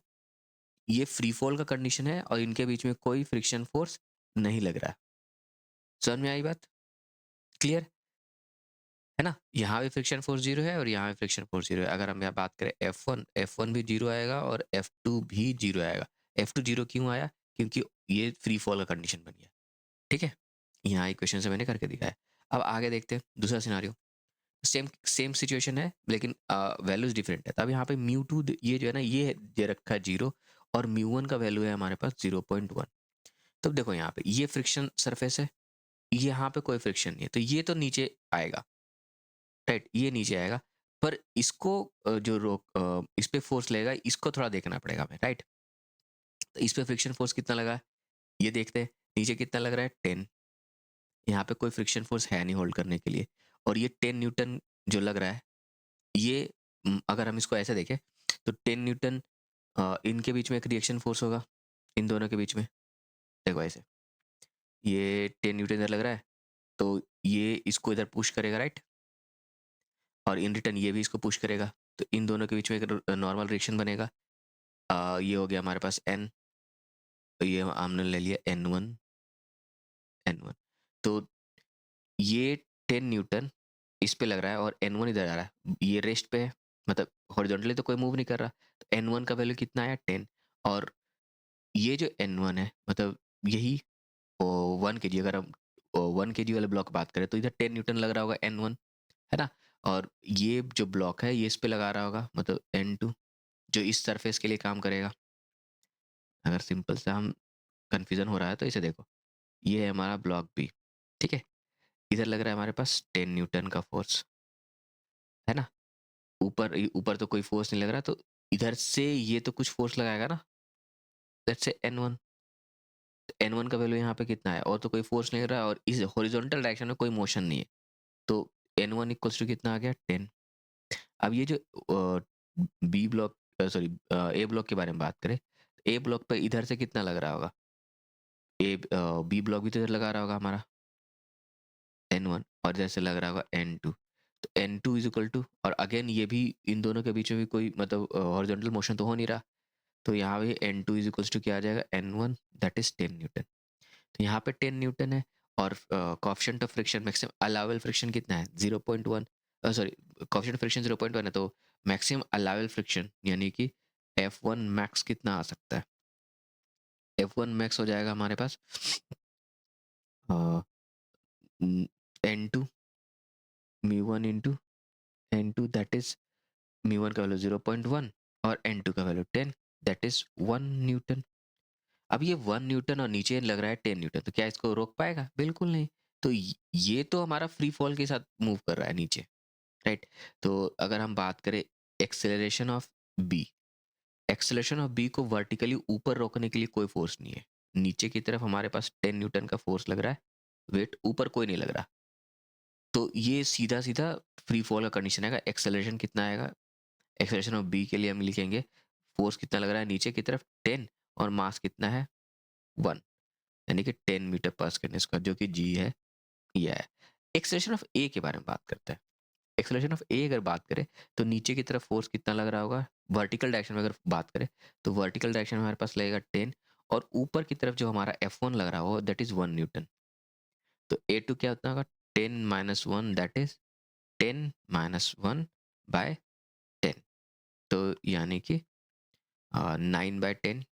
S1: ये फ्री फॉल का कंडीशन है और इनके बीच में कोई फ्रिक्शन फोर्स नहीं लग रहा है। समझ में आई बात, क्लियर है ना? यहाँ भी फ्रिक्शन फोर्स जीरो है और यहाँ भी फ्रिक्शन फोर्स जीरो है। अगर हम यहाँ बात करें F1 भी जीरो आएगा और F2 भी जीरो आएगा। F2 जीरो क्यों आया, क्योंकि ये फ्री फॉल का कंडीशन बन गया, ठीक है? यहाँ इक्वेशन से मैंने करके दिखाया। अब आगे देखते हैं दूसरा सिनारियो, सेम सेम सिचुएशन है लेकिन वैल्यूज डिफरेंट है। तब यहाँ पे म्यू टू ये जो है ना ये दे रखा है जीरो और म्यू वन का वैल्यू है हमारे पास 0.1। तब देखो यहाँ पे ये फ्रिक्शन सरफेस है, यहाँ पे कोई फ्रिक्शन नहीं है तो ये तो नीचे आएगा, राइट? ये नीचे आएगा, पर इसको जो इस पे फोर्स लगेगा इसको थोड़ा देखना पड़ेगा हमें, राइट? तो इस पे फ्रिक्शन फोर्स कितना लगा है ये देखते हैं, नीचे कितना लग रहा है 10, यहाँ पे कोई फ्रिक्शन फोर्स है नहीं होल्ड करने के लिए, और ये 10 न्यूटन जो लग रहा है ये अगर हम इसको ऐसे देखें तो 10 न्यूटन इनके बीच में एक रिएक्शन फोर्स होगा, इन दोनों के बीच में, देखो ऐसे ये 10 न्यूटन इधर लग रहा है तो ये इसको इधर पुश करेगा, राइट? और इन रिटर्न ये भी इसको पुश करेगा, तो इन दोनों के बीच में एक नॉर्मल रिएक्शन बनेगा। ये हो गया हमारे पास n, तो ये हमने ले लिया n1 तो ये 10 न्यूटन इस पे लग रहा है और n1 इधर आ रहा है, ये रेस्ट पे है, मतलब हॉरिजॉन्टली तो कोई मूव नहीं कर रहा, तो n1 का वैल्यू कितना आया 10, और ये जो n1 है मतलब यही 1 kg, अगर हम 1 kg वाले ब्लॉक बात करें तो इधर 10 न्यूटन लग रहा होगा n1, है ना? और ये जो ब्लॉक है ये इस पे लगा रहा होगा मतलब n2 जो इस सरफेस के लिए काम करेगा। अगर सिंपल से हम कन्फ्यूजन हो रहा है तो इसे देखो, ये है हमारा ब्लॉक बी, ठीक है? इधर लग रहा है हमारे पास 10 न्यूटन का फोर्स, है ना? ऊपर ऊपर तो कोई फोर्स नहीं लग रहा, तो इधर से ये तो कुछ फोर्स लगाएगा ना, लेट्स से n1, n1 का वैल्यू यहाँ पे कितना है, और तो कोई फोर्स नहीं लग रहा और इस हॉरिजॉन्टल डायरेक्शन में कोई मोशन नहीं है, तो n1 इक्वल्स टू कितना आ गया 10। अब ये जो बी ब्लॉक सॉरी ए ब्लॉक के बारे में बात करें, ए ब्लॉक पे इधर से कितना लग रहा होगा, बी ब्लॉक भी तो इधर लगा रहा होगा हमारा n1 और इधर से लग रहा होगा n2, तो n2 इज इक्वल टू, और अगेन ये भी इन दोनों के बीच में भी कोई मतलब हॉरिजॉन्टल मोशन तो हो नहीं रहा, तो यहाँ भी n2 इज इक्वल्स टू क्या आ जाएगा n1 दैट इज 10 न्यूटन। तो यहाँ पे 10 न्यूटन है और coefficient of friction maximum allowable friction कितना है 0.1, सॉरी कोएफिशिएंट फ्रिक्शन 0.1 है, तो मैक्सिमम अलाउबल फ्रिक्शन यानी कि F1 मैक्स कितना आ सकता है, F1 मैक्स हो जाएगा हमारे पास n2 म्यू1 इंटू n2 दैट इज म्यू1 का वैल्यू 0.1 और n2 का वैल्यू 10 दैट इज 1 न्यूटन। अब ये 1 न्यूटन और नीचे लग रहा है 10 न्यूटन, तो क्या इसको रोक पाएगा, बिल्कुल नहीं। तो ये तो हमारा फ्री फॉल के साथ मूव कर रहा है नीचे, राइट? तो अगर हम बात करें acceleration of B, acceleration of B को वर्टिकली ऊपर रोकने के लिए कोई फोर्स नहीं है, नीचे की तरफ हमारे पास 10 न्यूटन का फोर्स लग रहा है, वेट ऊपर कोई नहीं लग रहा, तो ये सीधा सीधा फ्री फॉल का कंडीशन आएगा। एक्सेलरेशन कितना आएगा, एक्सेलरेशन ऑफ बी के लिए हम लिखेंगे फोर्स कितना लग रहा है नीचे की तरफ 10 और मास कितना है 1, यानी कि 10 मीटर पर सेकंड स्क्वायर, जो कि जी है, ये है। एक्सेलरेशन ऑफ ए के बारे में बात करते हैं। एक्सेलरेशन ऑफ ए अगर बात करें तो नीचे की तरफ फोर्स कितना लग रहा होगा, वर्टिकल डायरेक्शन में अगर बात करें तो वर्टिकल डायरेक्शन में हमारे पास लगेगा 10, और ऊपर की तरफ जो हमारा F1 लग रहा होगा दैट इज 1 न्यूटन। तो A2 क्या होता होगा, 10 minus 1 that is 10 minus 1 by 10। तो यानी कि 9/10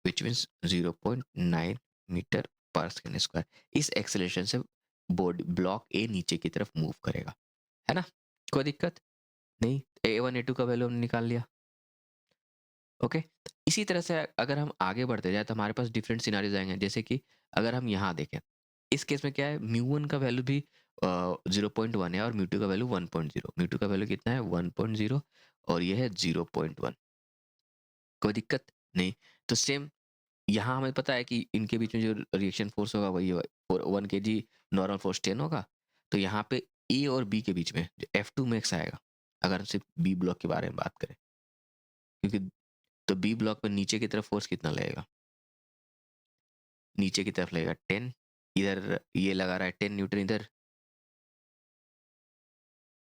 S1: which means 0.9 metre per second square. इस एक्सेलरेशन से बोर्ड ब्लॉक ए नीचे की तरफ मूव करेगा, है ना। कोई दिक्कत नहीं। A1 A2 का वैल्यू हमने निकाल लिया। ओके, इसी तरह से अगर हम आगे बढ़ते जाए तो हमारे पास डिफरेंट सिनारियोज आएंगे। जैसे कि अगर हम यहाँ देखें, इस केस में क्या है, म्यू1 का वैल्यू भी 0.1 है और म्यू2 का वैल्यू 1.0। म्यू2 का वैल्यू कितना है, 1.0, और ये है 0.1। कोई दिक्कत नहीं। तो सेम यहाँ हमें पता है कि इनके बीच में जो रिएक्शन फोर्स होगा वही 1 kg नॉर्मल फोर्स 10 होगा। तो यहाँ पे ए और बी के बीच में जो F2 मैक्स आएगा, अगर हम सिर्फ बी ब्लॉक के बारे में बात करें, क्योंकि तो बी ब्लॉक में नीचे की तरफ फोर्स कितना लगेगा, नीचे की तरफ लगेगा 10। इधर ये लगा रहा है 10 न्यूटन, इधर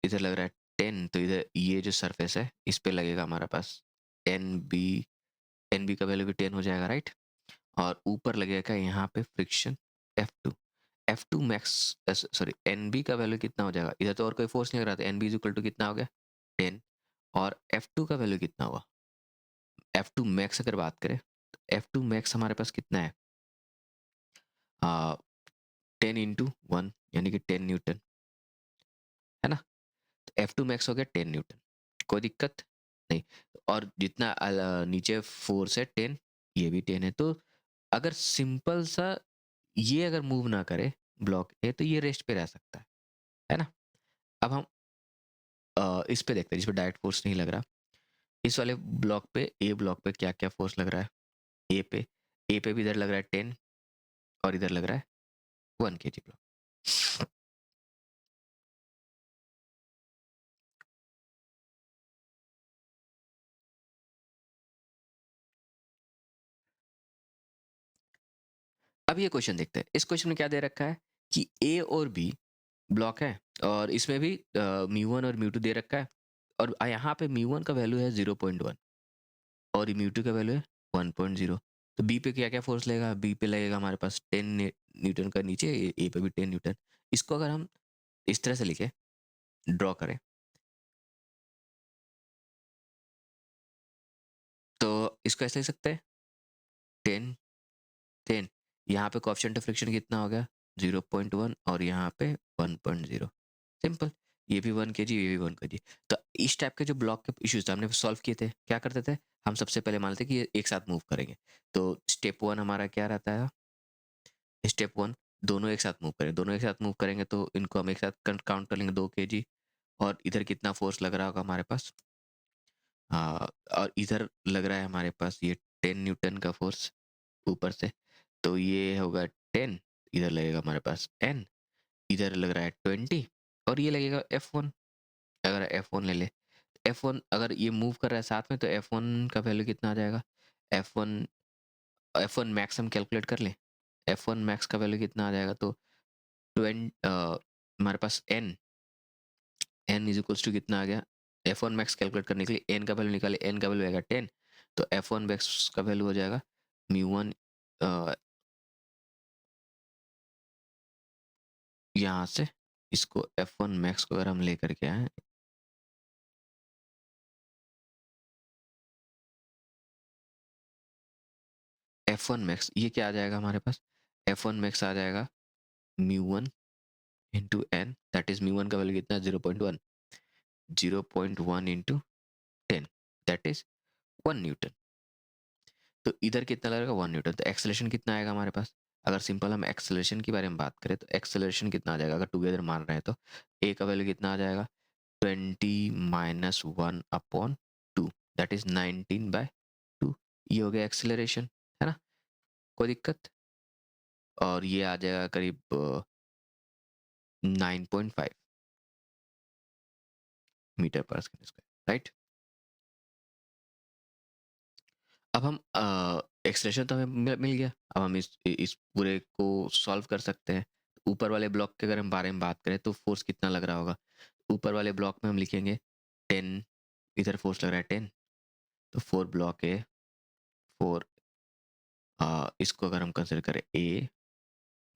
S1: इधर लग रहा है 10, तो इधर ये जो सरफेस है इस पे लगेगा हमारा पास एन बी का वैल्यू भी 10 हो जाएगा, राइट। और ऊपर लगेगा यहाँ पे friction F2। F2 max, sorry, N B का वैल्यू कितना हो जाएगा, इधर तो और कोई फोर्स नहीं लग रहा था, N B is equal to कितना हो गया, 10। और F2 का वैल्यू कितना हुआ, F2 मैक्स अगर बात करें तो F2 मैक्स हमारे पास कितना है, 10 × 1 यानी कि 10 न्यूटन, है ना। तो F2 मैक्स हो गया 10 न्यूटन, कोई दिक्कत नहीं। और जितना नीचे फोर्स है 10, ये भी 10 है। तो अगर सिंपल सा ये अगर मूव ना करे ब्लॉक ए, तो ये रेस्ट पे रह सकता है ना। अब हम इस पे देखते हैं जिस पे डायरेक्ट फोर्स नहीं लग रहा। इस वाले ब्लॉक पे, ए ब्लॉक पे क्या क्या फोर्स लग रहा है, ए पे भी इधर लग रहा है 10, और इधर लग रहा है 1 kg ब्लॉक। अब ये क्वेश्चन देखते हैं। इस क्वेश्चन में क्या दे रखा है कि ए और बी ब्लॉक है, और इसमें भी म्यू1 और म्यू2 दे रखा है, और यहाँ पे म्यू1 का वैल्यू है 0.1 और म्यू2 का वैल्यू है 1.0। तो बी पे क्या क्या फोर्स लगेगा, बी पे लगेगा हमारे पास 10 न्यूटन का नीचे, ए पे भी 10 न्यूटन। इसको अगर हम इस तरह से लिखे, ड्रॉ करें, तो इसको ऐसे लिख सकते हैं 10 10। यहाँ पे कोएफिशिएंट ऑफ फ्रिक्शन कितना हो गया, 0.1, और यहाँ पे 1.0। सिंपल, ये भी 1 kg, ये भी 1 kg। तो इस टाइप के जो ब्लॉक के इश्यूज हमने सॉल्व किए थे, क्या करते थे हम, सबसे पहले मान लेते कि ये एक साथ मूव करेंगे। तो स्टेप 1 हमारा क्या रहता है, स्टेप 1, दोनों एक साथ मूव करें, दोनों एक साथ मूव करेंगे तो इनको हम एक साथ काउंट कर लेंगे, 2 kg। और इधर कितना फोर्स लग रहा होगा हमारे पास, और इधर लग रहा है हमारे पास ये 10 न्यूटन का फोर्स ऊपर से। तो ये होगा 10, इधर लगेगा हमारे पास n, इधर लग रहा है 20, और ये लगेगा F1। अगर F1 ले ले, F1 अगर ये मूव कर रहा है साथ में, तो F1 का वैल्यू कितना आ जाएगा, F1 F1 मैक्स हम कैलकुलेट कर लें। F1 मैक्स का वैल्यू कितना आ जाएगा, तो 20, हमारे पास n इज इक्वल्स टू कितना आ गया, F1 मैक्स कैलकुलेट करने के लिए n का वैल्यू निकाले, n का वैल्यू आएगा 10। तो F1 मैक्स का वैल्यू हो जाएगा म्यू1, यहाँ से इसको F1 मैक्स को अगर हम लेकर के आए, F1 मैक्स ये क्या आ जाएगा हमारे पास, F1 मैक्स आ जाएगा म्यू1 इंटू एन, दैट इज म्यू1 का वैल्यू कितना है, 0.1, 0.1 इंटू 10, दैट इज 1 न्यूटन। तो इधर कितना लगेगा, 1 न्यूटन। तो एक्सेलरेशन कितना आएगा हमारे पास, अगर सिंपल हम एक्सेलरेशन के बारे में बात करें तो एक्सेलरेशन कितना आ जाएगा, अगर टुगेदर मान रहे हैं तो ए का वैल्यू कितना आ जाएगा, 20 - 1/2, दैट इज 19/2। ये हो गया एक्सेलरेशन, है ना। कोई दिक्कत, और ये आ जाएगा करीब 9.5 metre per second square, right. अब हम एक्सेलरेशन तो हमें मिल गया। अब हम इस पूरे को सॉल्व कर सकते हैं। ऊपर वाले ब्लॉक के अगर हम बारे में बात करें तो फोर्स कितना लग रहा होगा? ऊपर वाले ब्लॉक में हम लिखेंगे 10, इधर फोर्स लग रहा है 10, तो 4 ब्लॉक है, 4 इसको अगर हम कंसिडर करें ए,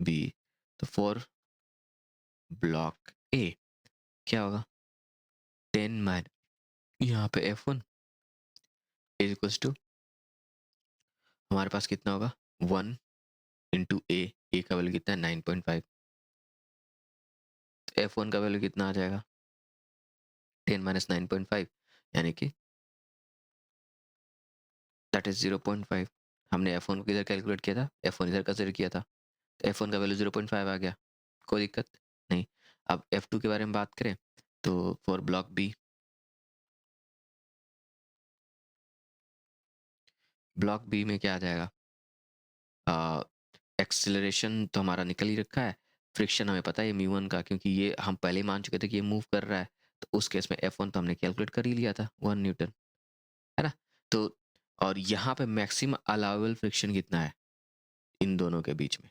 S1: बी, तो 4 ब्लॉक ए क्या होगा? 10 माइन यहाँ पे F1 इज इक्वल्स टू हमारे पास कितना होगा? 1 इंटू ए का वैल्यू कितना है? 9.5। F1 का वैल्यू कितना आ जाएगा? 10 माइनस 9.5 यानी कि दैट इज 0.5। हमने F1 को किधर कैलकुलेट किया था? F1 इधर कंसिडर किया था, तो F1 का वैल्यू 0.5 आ गया, कोई दिक्कत नहीं। अब F2 के बारे में बात करें तो for block B, block B में क्या आ जाएगा? एक्सेलरेशन तो हमारा निकल ही रखा है, फ्रिक्शन हमें पता है μ1 का, क्योंकि ये हम पहले ही मान चुके थे कि ये मूव कर रहा है, तो उस केस में F1 तो हमने कैलकुलेट कर ही लिया था 1 न्यूटन, है ना? तो और यहाँ पे मैक्सिमम अलाउएबल फ्रिक्शन कितना है इन दोनों के बीच में?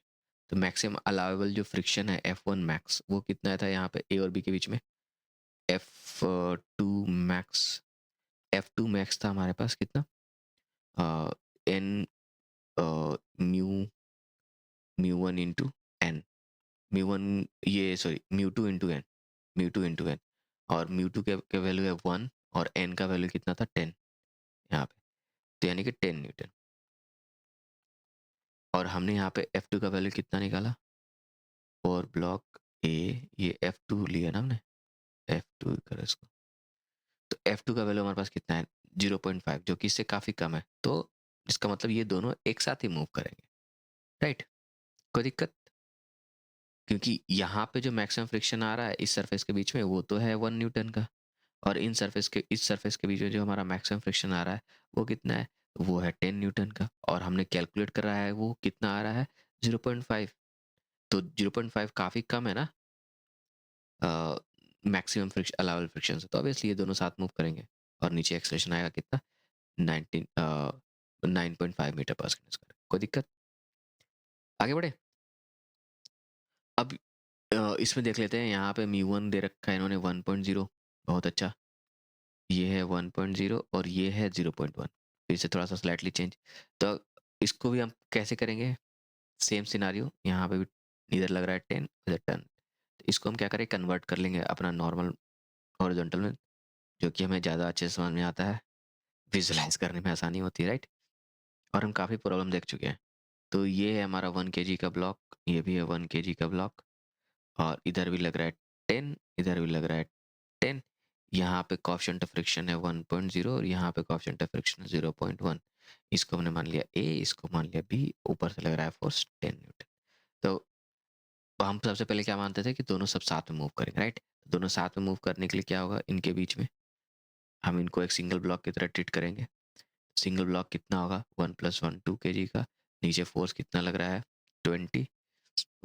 S1: तो मैक्सिमम अलाउएबल जो फ्रिक्शन है F1 मैक्स, वो कितना था यहाँ पे ए और बी के बीच में? F2 मैक्स, F2 मैक्स था हमारे पास कितना? एन म्यू म्यू वन इंटू एन, म्यू वन ये सॉरी म्यू टू इंटू एन, म्यू टू इंटू एन, और म्यू टू के वैल्यू है 1 और एन का वैल्यू कितना था? 10 यहाँ पे, तो यानी कि 10 न्यूटन। और हमने यहाँ पे F2 का वैल्यू कितना निकाला? और ब्लॉक ए, ये F2 लिया ना हमने, F2 करो इसको, तो F2 का वैल्यू हमारे पास कितना है? 0.5, जो कि इससे काफ़ी कम है, तो इसका मतलब ये दोनों एक साथ ही मूव करेंगे, राइट? कोई दिक्कत? क्योंकि यहाँ पे जो मैक्सिमम फ्रिक्शन आ रहा है इस सरफेस के बीच में वो तो है 1 न्यूटन का, और इस सरफेस के बीच में जो हमारा मैक्सिमम फ्रिक्शन आ रहा है वो कितना है? वो है 10 न्यूटन का, और हमने कैलकुलेट करा है वो कितना आ रहा है? 0.5। तो 0.5 काफ़ी कम है ना मैक्सिमम फ्रिक्शन अलाउबल फ्रिक्शन से, तो ऑब्वियसली ये दोनों साथ मूव करेंगे, और नीचे एक्सलेशन आएगा कितना? 9.5 मीटर पर सेकंड स्क्वायर। कोई दिक्कत? आगे बढ़े। अब इसमें देख लेते हैं, यहाँ पे μ1 दे रखा है इन्होंने 1.0, बहुत अच्छा। ये है 1.0 और ये है 0.1, फिर से थोड़ा सा स्लाइटली चेंज। तो इसको भी हम कैसे करेंगे? सेम सिनारियो, यहाँ पे भी इधर लग रहा है 10, इधर 10, तो इसको हम क्या करें? कन्वर्ट कर लेंगे अपना नॉर्मल हॉरिजॉन्टल में, जो कि हमें ज़्यादा अच्छे से समझ में आता है, विजुलाइज करने में आसानी होती है, राइट? और हम काफ़ी प्रॉब्लम देख चुके हैं। तो ये है हमारा 1 केजी का ब्लॉक, ये भी है 1 केजी का ब्लॉक, और इधर भी लग रहा है 10, इधर भी लग रहा है 10। यहाँ पे कोएफिशिएंट ऑफ फ्रिक्शन है 1.0 और यहाँ पे कोएफिशिएंट ऑफ फ्रिक्शन है 0.1। इसको हमने मान लिया ए, इसको मान लिया बी, ऊपर से लग रहा है फोर्स 10 न्यूटन। तो हम सबसे पहले क्या मानते थे कि दोनों सब साथ में मूव करेंगे, राइट? दोनों साथ में मूव करने के लिए क्या होगा? इनके बीच में हम इनको एक सिंगल ब्लॉक की तरह ट्रीट करेंगे। सिंगल ब्लॉक कितना होगा? 1 + 1 2 केजी का, नीचे फोर्स कितना लग रहा है? 20,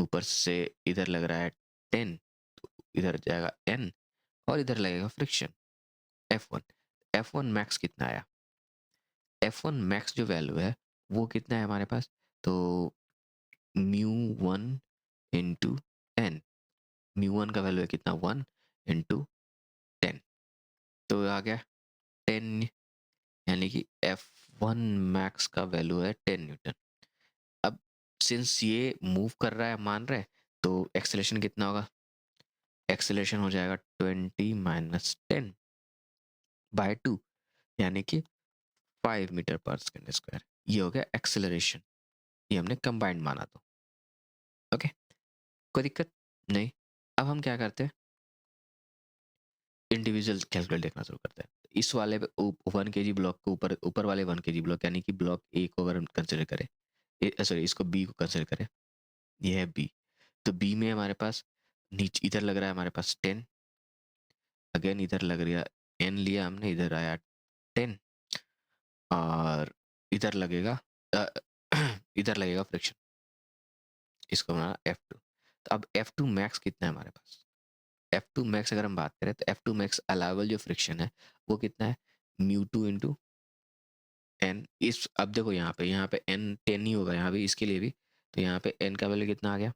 S1: ऊपर से इधर लग रहा है 10, तो इधर जाएगा n, और इधर लगेगा फ्रिक्शन F1। F1 मैक्स कितना आया? F1 मैक्स जो वैल्यू है वो कितना है हमारे पास? तो μ1 इंटू एन, μ1 का वैल्यू है कितना? 1 इंटू 10, तो आ गया 10, यानी कि F1 मैक्स का वैल्यू है 10 न्यूटन। अब सिंस ये मूव कर रहा है, मान रहे हैं, तो एक्सेलरेशन कितना होगा? एक्सेलरेशन हो जाएगा 20 माइनस 10 बाय 2, यानी कि 5 मीटर पर सेकंड स्क्वायर। ये हो गया एक्सेलरेशन, ये हमने कंबाइंड माना तो, ओके, कोई दिक्कत नहीं। अब हम क्या करते हैं? इंडिविजुअल कैलकुलेट देखना शुरू करते हैं। इस वाले 1 केजी ब्लॉक के ऊपर, ऊपर वाले 1 केजी ब्लॉक यानी कि ब्लॉक ए को अगर हम कंसिडर करें, सॉरी इसको बी को कंसिडर करें, ये है बी, तो बी में हमारे पास नीचे इधर लग रहा है हमारे पास 10, अगेन इधर लग रहा है एन, लिया हमने, इधर आया 10, और इधर लगेगा अ, इधर लगेगा फ्रिक्शन, इसको बनाना F2। तो अब F2 मैक्स कितना है हमारे पास? F2 मैक्स अगर हम बात करें तो F2 मैक्स अलाउबल जो फ्रिक्शन है वो कितना है? μ2 इंटू एन इस अब देखो यहाँ पे एन 10 ही होगा यहाँ भी, इसके लिए भी। तो यहाँ पे एन का वैल्यू कितना आ गया,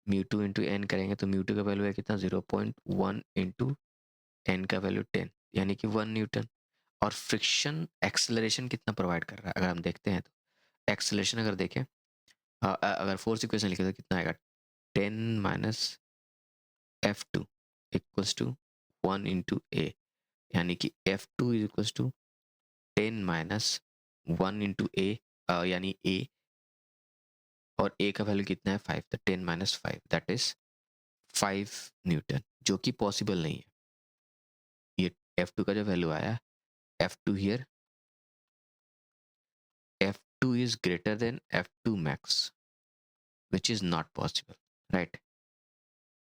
S1: म्यू टू इंटू एन करेंगे तो म्यू टू का वैल्यू है कितना, 0.1 इंटू एन का वैल्यू 10, यानी कि 1 न्यूटन। और फ्रिक्शन एक्सेलरेशन कितना प्रोवाइड कर रहा है अगर हम देखते हैं तो, एक्सेलरेशन अगर देखें, अगर फोर्स इक्वेशन लिखे तो कितना आएगा, 10 minus F two equals to 1 into A, यानी कि F two is equals to 10 minus 1 into A, यानी ए, और ए का वैल्यू कितना है 5, तो 10 माइनस 5 दैट इज 5 न्यूटन, जो कि पॉसिबल नहीं है। ये एफ टू का जो वैल्यू आया, F two here, F two is greater than F two max which is not possible, right.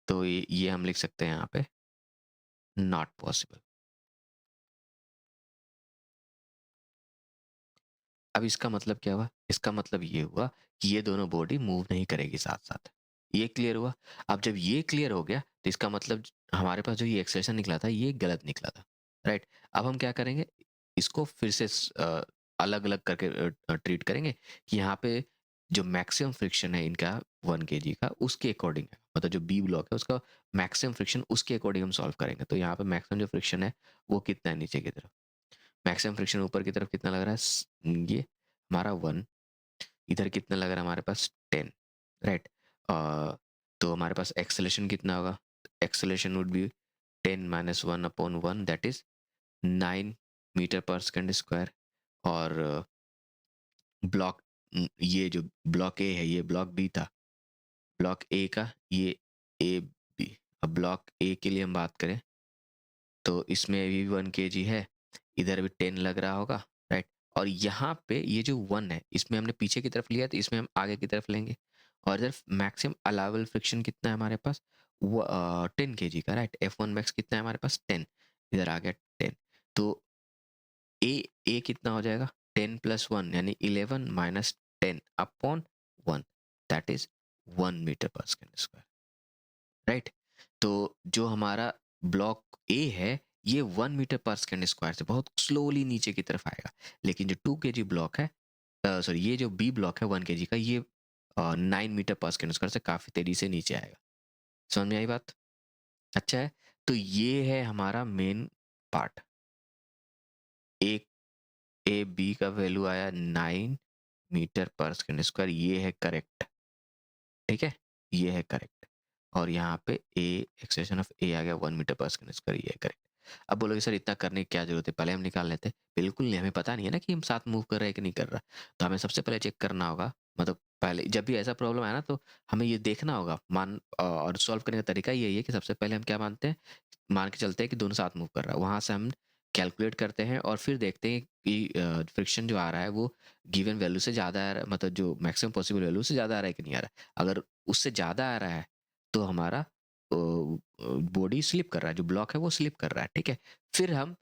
S1: तो ये हम लिख सकते हैं यहाँ पे नॉट पॉसिबल। अब इसका मतलब क्या हुआ, इसका मतलब ये हुआ कि ये दोनों बॉडी मूव नहीं करेगी साथ साथ। ये क्लियर हुआ। अब जब ये क्लियर हो गया तो इसका मतलब हमारे पास जो ये एक्सप्रेशन निकला था ये गलत निकला था, राइट। अब हम क्या करेंगे, इसको फिर से अलग अलग करके ट्रीट करेंगे कि यहाँ पे जो मैक्सिमम फ्रिक्शन है इनका 1 kg का, उसके अकॉर्डिंग है, मतलब जो बी ब्लॉक है उसका मैक्सिमम फ्रिक्शन उसके अकॉर्डिंग हम सॉल्व करेंगे। तो यहाँ पे मैक्सिमम जो फ्रिक्शन है वो कितना है नीचे की तरफ, मैक्सिमम फ्रिक्शन ऊपर की तरफ कितना लग रहा है, ये हमारा 1, इधर कितना लग रहा है हमारे पास 10, राइट। तो हमारे पास एक्सेलेरेशन कितना होगा, acceleration would be 10 minus 1/1 that is 9 metre per second square. और ब्लॉक, ये जो ब्लॉक ए है ये ब्लॉक बी था, ब्लॉक ए का ये ए बी। अब ब्लॉक ए के लिए हम बात करें तो इसमें भी 1 kg है, इधर भी 10 लग रहा होगा, राइट। और यहाँ पे ये जो 1 है इसमें हमने पीछे की तरफ लिया तो इसमें हम आगे की तरफ लेंगे। और इधर मैक्सिमम अलाउबल फ्रिक्शन कितना है हमारे पास, वो 10 kg का, राइट। F1 मैक्स कितना है हमारे पास 10, इधर आ गया 10। तो ए कितना हो जाएगा, 10 प्लस 1 यानी 11 minus 10 upon 1 that is 1 metre per second square, right. तो जो हमारा ब्लॉक ए है ये 1 मीटर पर सेकेंड स्क्वायर से बहुत स्लोली नीचे की तरफ आएगा, लेकिन जो 2 kg ब्लॉक है, सॉरी ये जो बी ब्लॉक है 1 kg का, ये 9 मीटर पर सेकेंड स्क्वायर से काफ़ी तेजी से नीचे आएगा। समझ में आई बात, अच्छा है। तो ये है हमारा मेन पार्ट, एक ए बी का वैल्यू आया 9 मीटर पर सेकेंड स्क्वायर, ये है करेक्ट, ठीक है, ये है करेक्ट। और यहाँ पे ए, एक्सप्रेशन ऑफ ए आ गया 1 मीटर पर सेकंड स्क्वायर, ये है करेक्ट। अब बोलोगे सर इतना करने की क्या जरूरत है, पहले हम निकाल लेते। बिल्कुल नहीं, हमें पता नहीं है ना कि हम साथ मूव कर रहे हैं कि नहीं कर रहा, तो हमें सबसे पहले चेक करना होगा, मतलब पहले जब भी ऐसा प्रॉब्लम आया ना तो हमें ये देखना होगा, और सॉल्व करने का तरीका यही है कि सबसे पहले हम क्या मानते हैं, मान के चलते हैं कि दोनों साथ मूव कर रहा है, वहां से हम कैलकुलेट करते हैं और फिर देखते हैं कि फ्रिक्शन जो आ रहा है वो गिवन वैल्यू से ज़्यादा आ रहा है, मतलब जो मैक्सिमम पॉसिबल वैल्यू से ज़्यादा आ रहा है कि नहीं आ रहा है। अगर उससे ज़्यादा आ रहा है तो हमारा बॉडी स्लिप कर रहा है, जो ब्लॉक है वो स्लिप कर रहा है, ठीक है। फिर हम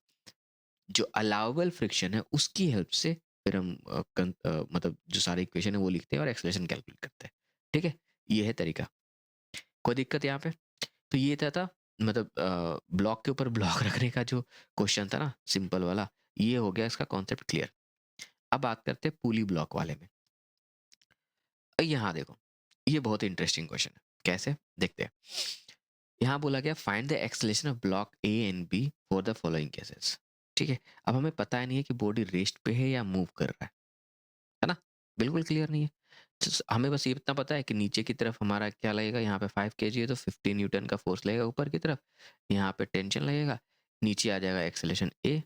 S1: जो अलाउबल फ्रिक्शन है उसकी हेल्प से फिर हम मतलब जो सारे इक्वेशन है वो लिखते हैं और एक्सलेशन कैलकुलेट करते हैं, ठीक है। ये है तरीका, कोई दिक्कत यहाँ पे। तो ये था मतलब ब्लॉक के ऊपर ब्लॉक रखने का जो क्वेश्चन था ना सिंपल वाला, ये हो गया इसका कॉन्सेप्ट क्लियर। अब बात करते हैं पुली ब्लॉक वाले में। यहाँ देखो ये बहुत इंटरेस्टिंग क्वेश्चन है, कैसे देखते हैं। यहाँ बोला गया find the acceleration of block A and B for the following cases, ठीक है। अब हमें पता नहीं है कि बॉडी रेस्ट पे है या मूव कर रहा है ना, बिल्कुल क्लियर नहीं है। हमें बस ये इतना पता है कि नीचे की तरफ हमारा क्या लगेगा, यहाँ पे 5 kg है तो 15 न्यूटन का फोर्स लगेगा ऊपर की तरफ, यहाँ पे टेंशन लगेगा, नीचे आ जाएगा एक्सेलरेशन ए।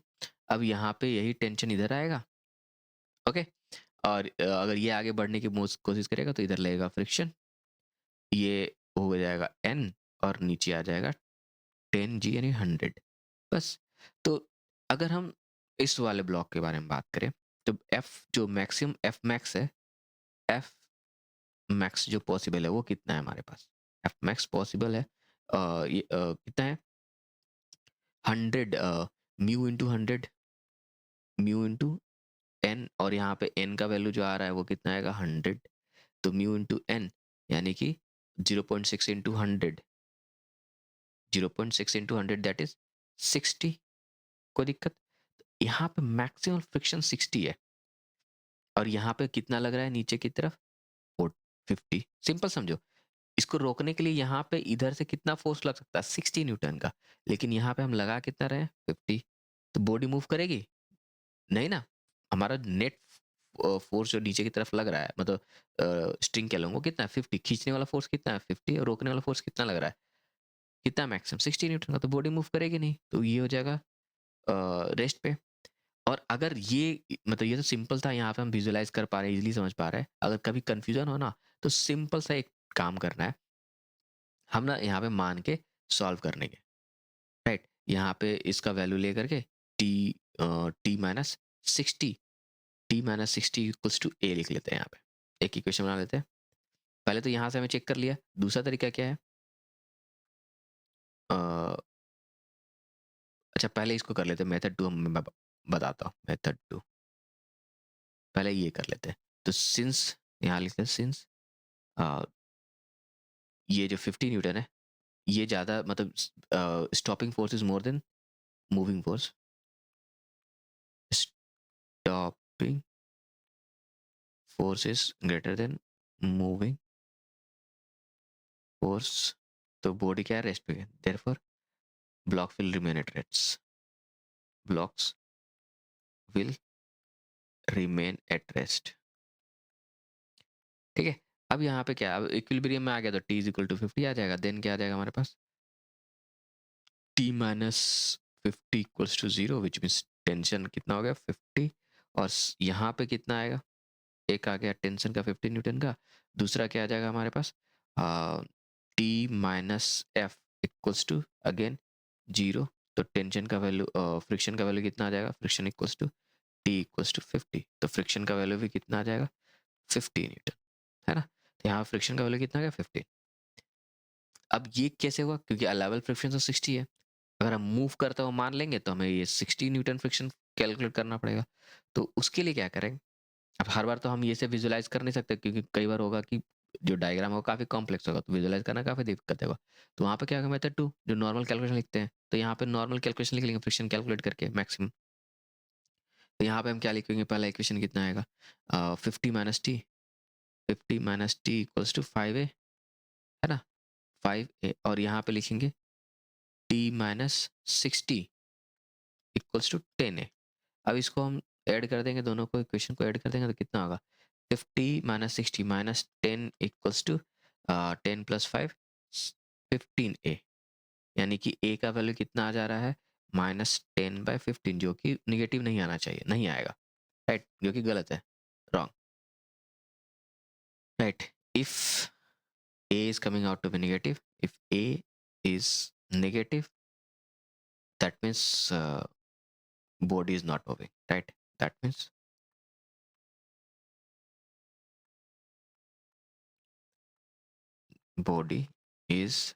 S1: अब यहाँ पे यही टेंशन इधर आएगा, ओके। और अगर ये आगे बढ़ने की कोशिश करेगा तो इधर लगेगा फ्रिक्शन, ये हो जाएगा एन, और नीचे आ जाएगा 10 g यानी 100, बस। तो अगर हम इस वाले ब्लॉक के बारे में बात करें तो एफ जो मैक्सिमम एफ मैक्स है, एफ मैक्स जो पॉसिबल है वो कितना है हमारे पास, एफ मैक्स पॉसिबल है ये कितना है 100, mu into 100, mu into N, और यहाँ पे एन का वैल्यू जो आ रहा है वो कितना आएगा 100, तो म्यू इंटू एन यानी कि 0.6 इंटू 100, 0.6 इंटू 100 दैट इज 60, कोई दिक्कत। यहाँ पे मैक्सिमम फ्रिक्शन 60 है और यहाँ पे कितना लग रहा है नीचे की तरफ 50। सिंपल समझो, इसको रोकने के लिए यहाँ पे इधर से कितना फोर्स लग सकता है 60 न्यूटन का, लेकिन यहाँ पे हम लगा कितना रहे 50। तो बॉडी मूव करेगी नहीं ना। हमारा नेट फोर्स जो नीचे की तरफ लग रहा है, मतलब स्ट्रिंग कह लूंगा कितना है 50, खींचने वाला फोर्स कितना है 50 और रोकने वाला फोर्स कितना लग रहा है, कितना मैक्सिमम 60 न्यूटन का। तो बॉडी मूव करेगी नहीं, तो ये हो जाएगा रेस्ट पे। और अगर ये मतलब ये तो सिंपल था, यहाँ पे हम विजुअलाइज कर पा रहे हैं, इजीली समझ पा रहे हैं। अगर कभी कंफ्यूजन हो ना, तो सिंपल सा एक काम करना है, हम ना यहाँ पे मान के सॉल्व करने के, राइट। यहाँ पे इसका वैल्यू लेकर के टी माइनस 60, टी-60 इक्वल्स टू ए लिख लेते हैं। यहाँ पे एक इक्वेशन बना लेते हैं। पहले तो यहाँ से हमें चेक कर लिया। दूसरा तरीका क्या है, अ, अच्छा पहले इसको कर लेते हैं मेथड 2। मैं बताता हूँ मेथड 2, पहले ये कर लेते हैं। तो सिंस यहाँ लिखते हैं सिंस ये जो 50 न्यूटन है, ये ज़्यादा मतलब stopping force is more than moving force. Stopping force is greater then moving force. तो बॉडी क्या है, रेस्ट पे है, therefore block will remain at rest, blocks will remain at rest. ठीक है। अब यहाँ पे क्या, अब इक्विलिब्रियम में आ गया तो t इज इक्वल टू 50 आ जाएगा। देन क्या आ जाएगा हमारे पास, t minus 50 equals to 0, which means tension कितना हो गया 50। और यहाँ पे कितना आएगा, एक आ गया टेंशन का 50 न्यूटन का। दूसरा क्या आ जाएगा हमारे पास, t minus F equals to again 0। तो टेंशन का वैल्यू, फ्रिक्शन का वैल्यू कितना आ जाएगा, friction equals to t equals to 50। तो फ्रिक्शन का वैल्यू भी कितना आ जाएगा 50 न्यूटन, है ना। तो यहाँ फ्रिक्शन का वैल्यू कितना आ गया 50। अब ये कैसे हुआ, क्योंकि अलाउबल फ्रिक्शन तो 60 है। अगर हम मूव करते हुए मान लेंगे तो हमें ये 60 न्यूटन फ्रिक्शन कैलकुलेट करना पड़ेगा। तो उसके लिए क्या करेंगे, अब हर बार तो हम ये से विजुलाइज कर नहीं सकते, क्योंकि कई बार होगा कि जो डायग्राम होगा काफी कॉम्प्लेक्स होगा, तो विजुलाइज करना काफी दिक्कत होगा। तो वहाँ पे क्या होगा, मेथड 2 जो नॉर्मल कैलकुलेशन लिखते हैं। तो यहाँ पे नॉर्मल कैलकुलेशन लिख लेंगे फ्रिक्शन कैलकुलेट करके मैक्सिमम। तो यहाँ पे हम क्या लिखेंगे, पहला इक्वेशन कितना आएगा, 50 इक्वल्स टू 5a, है ना, 5a। और यहाँ पे लिखेंगे t-60 इक्वल्स टू 10a। अब इसको हम ऐड कर देंगे, दोनों को इक्वेशन को ऐड कर देंगे तो कितना होगा, 50 - 60 -10 इक्वल्स टू 10 + 5 15a। यानी कि a का वैल्यू कितना आ जा रहा है, -10/15, जो कि निगेटिव नहीं आना चाहिए, नहीं आएगा, राइट, जो कि गलत है, wrong, right. If a is coming out to be negative, if a is negative, that means body is not moving, right? That means body is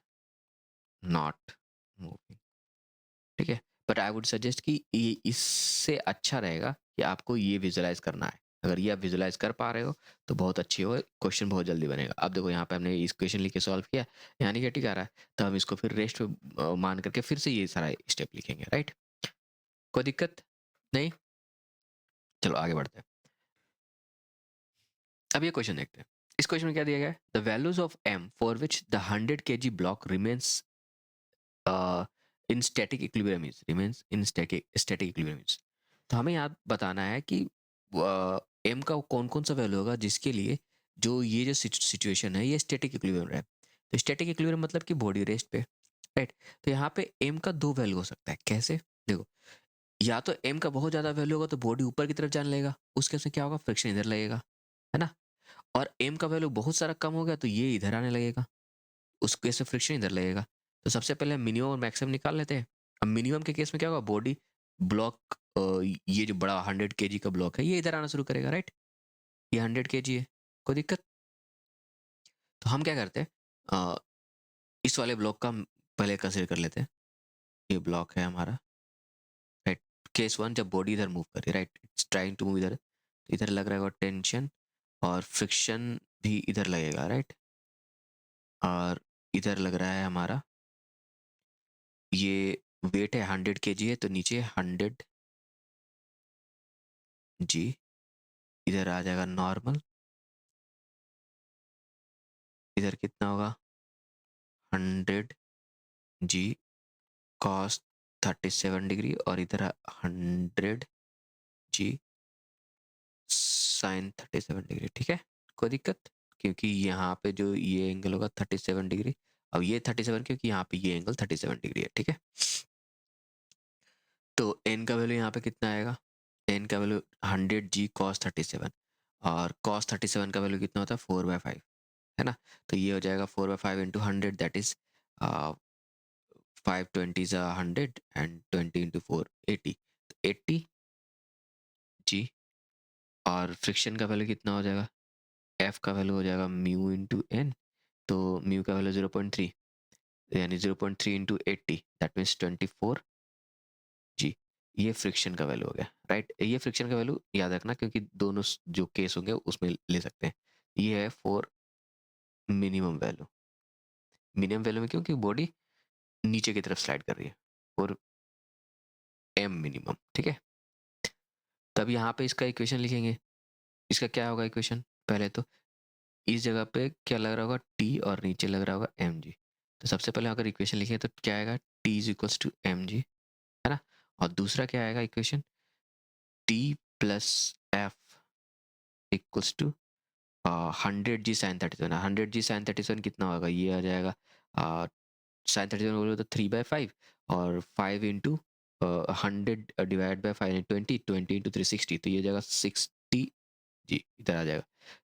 S1: not moving, ठीक है। बट आई वुड सजेस्ट कि ये इससे अच्छा रहेगा कि आपको ये विजुलाइज करना है। अगर ये आप विजुलाइज कर पा रहे हो तो बहुत अच्छी हो, क्वेश्चन बहुत जल्दी बनेगा। अब देखो यहाँ पे हमने इस क्वेश्चन लिख के सॉल्व किया, यहाँ निगेटिव आ रहा है, तो हम इसको फिर रेस्ट पे मान करके फिर से ये सारा स्टेप लिखेंगे, राइट। कोई दिक्कत नहीं, चलो आगे बढ़ते हैं। अब ये क्वेश्चन देखते हैं। इस क्वेश्चन में क्या दिया गया है, the values of m for which the 100 kg block remains in static equilibrium is remains in static equilibrium is. तो हमें यहाँ बताना है कि m का कौन कौन सा वैल्यू होगा जिसके लिए जो ये जो सिचुएशन है ये स्टैटिक इक्विलिब्रियम है। तो स्टैटिक इक्विलिब्रियम मतलब कि बॉडी रेस्ट पे, राइट। तो यहाँ पे m का दो वैल्यू हो सकता है, कैसे, देखो, या तो m का बहुत ज्यादा वैल्यू होगा तो बॉडी ऊपर की तरफ जाने लगेगा, उस केस में क्या होगा, फ्रिक्शन इधर लगेगा, है ना। और m का वैल्यू बहुत सारा कम हो गया तो ये इधर आने लगेगा, उस केस में फ्रिक्शन इधर लगेगा। तो सबसे पहले मिनिमम और मैक्सिमम निकाल लेते हैं। अब मिनिमम के केस में क्या होगा, बॉडी ब्लॉक, ये जो बड़ा 100 kg का ब्लॉक है ये इधर आना शुरू करेगा, राइट। ये 100 kg है, कोई दिक्कत। तो हम क्या करते हैं, इस वाले ब्लॉक का पहले कंसिडर कर लेते हैं। ये ब्लॉक है हमारा, राइट। केस 1 जब बॉडी इधर मूव कर रही है, right, it's trying to move इधर, तो इधर लग रहा है टेंशन और फ्रिक्शन भी इधर लगेगा, राइट। और इधर लग रहा है हमारा, ये वेट है 100 kg है तो नीचे 100 जी, इधर आ जाएगा नॉर्मल, इधर कितना होगा 100 जी कॉस 37 डिग्री, और इधर 100 जी साइन 37 डिग्री। ठीक है, कोई दिक्कत? क्योंकि यहाँ पे जो ये एंगल होगा 37 डिग्री, अब ये 37 क्योंकि यहाँ पे ये एंगल 37 डिग्री है। ठीक है, तो एन का वैल्यू यहाँ पे कितना आएगा, एन का वैल्यू 100 g cos 37, और cos 37 का वैल्यू कितना होता है 4/5, है ना? तो ये हो जाएगा 4/5 into 100, that is 5 20 100 and 20 into 4 80, 80 जी। और फ्रिक्शन का वैल्यू कितना हो जाएगा, एफ का वैल्यू हो जाएगा म्यू इंटू एन, तो म्यू का वैल्यू 0.3, यानी 0.3 इंटू 80, दैट मीन्स 24 जी। ये फ्रिक्शन का वैल्यू हो गया, राइट? ये फ्रिक्शन का वैल्यू याद रखना, क्योंकि दोनों जो केस होंगे उसमें ले सकते हैं। ये है for minimum value, minimum value में क्योंकि बॉडी नीचे की तरफ स्लाइड कर रही है, और एम मिनिमम। ठीक है, तब यहाँ पे इसका इक्वेशन लिखेंगे। इसका क्या होगा इक्वेशन, पहले तो इस जगह पे क्या लग रहा होगा टी, और नीचे लग रहा होगा एम जी। तो सबसे पहले अगर इक्वेशन लिखे तो क्या आएगा, T is equals to M G, है ना? और दूसरा क्या आएगा equation, T plus F equals to 100 g sin 37। 100 g sin 37 कितना होगा, ये आ जाएगा sin 37 बोलो तो 3/5, और 5 इंटू 100 डिवाइड बाई 5 20 तो ये जाएगा 60 जी, इधर आ जाएगा,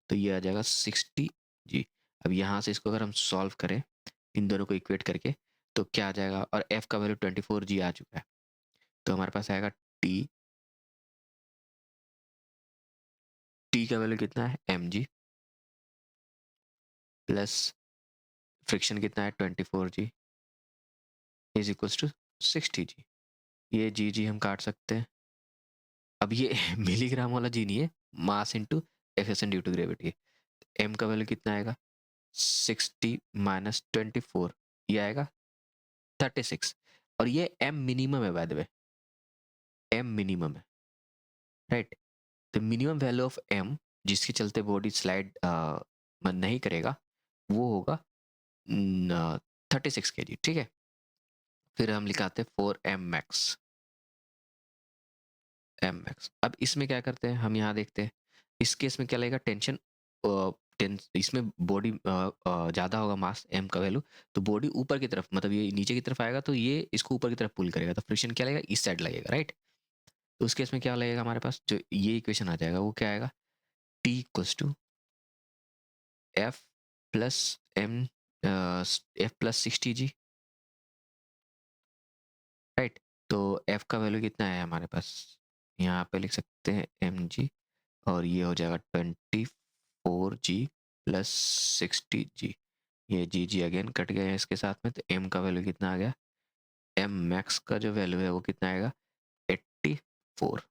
S1: तो ये आ जाएगा 60 जी। अब यहाँ से इसको अगर हम सॉल्व करें इन दोनों को इक्वेट करके, तो क्या आ जाएगा, और एफ का वैल्यू 24 जी आ चुका है, तो हमारे पास आएगा टी, टी का वैल्यू कितना है एम जी, प्लस फ्रिक्शन कितना है 24 जी, इज इक्वल्स टू 60 जी। ये जी जी हम काट सकते हैं। अब ये मिलीग्राम वाला जी नहीं है, mass into efficient due to gravity. M का वैल्यू कितना आएगा 60 माइनस 24, ये आएगा 36, और ये एम मिनिमम है by the way, M minimum है, right? The minimum value of M जिसके चलते बॉडी स्लाइड नहीं करेगा, वो होगा 36 kg। ठीक है, फिर हम लिखाते हैं 4 m max, एम मैक्स। अब इसमें क्या करते हैं, हम यहाँ देखते हैं इस केस में क्या लगेगा, टेंशन इसमें बॉडी ज़्यादा होगा मास एम का वैल्यू, तो बॉडी ऊपर की तरफ, मतलब ये नीचे की तरफ आएगा, तो ये इसको ऊपर की तरफ पुल करेगा, तो फ्रिक्शन क्या लगेगा, इस साइड लगेगा, राइट? तो उस केस में क्या लगेगा हमारे पास, जो ये इक्वेशन आ जाएगा वो क्या आएगा, T equals to F plus M, F plus 60 G, right? तो एफ का वैल्यू कितना है हमारे पास, यहाँ पे लिख सकते हैं एम जी, और ये हो जाएगा 24 जी प्लस 60 जी, ये जी जी अगेन कट गए हैं इसके साथ में, तो एम का वैल्यू कितना आ गया, एम मैक्स का जो वैल्यू है वो कितना आएगा 84।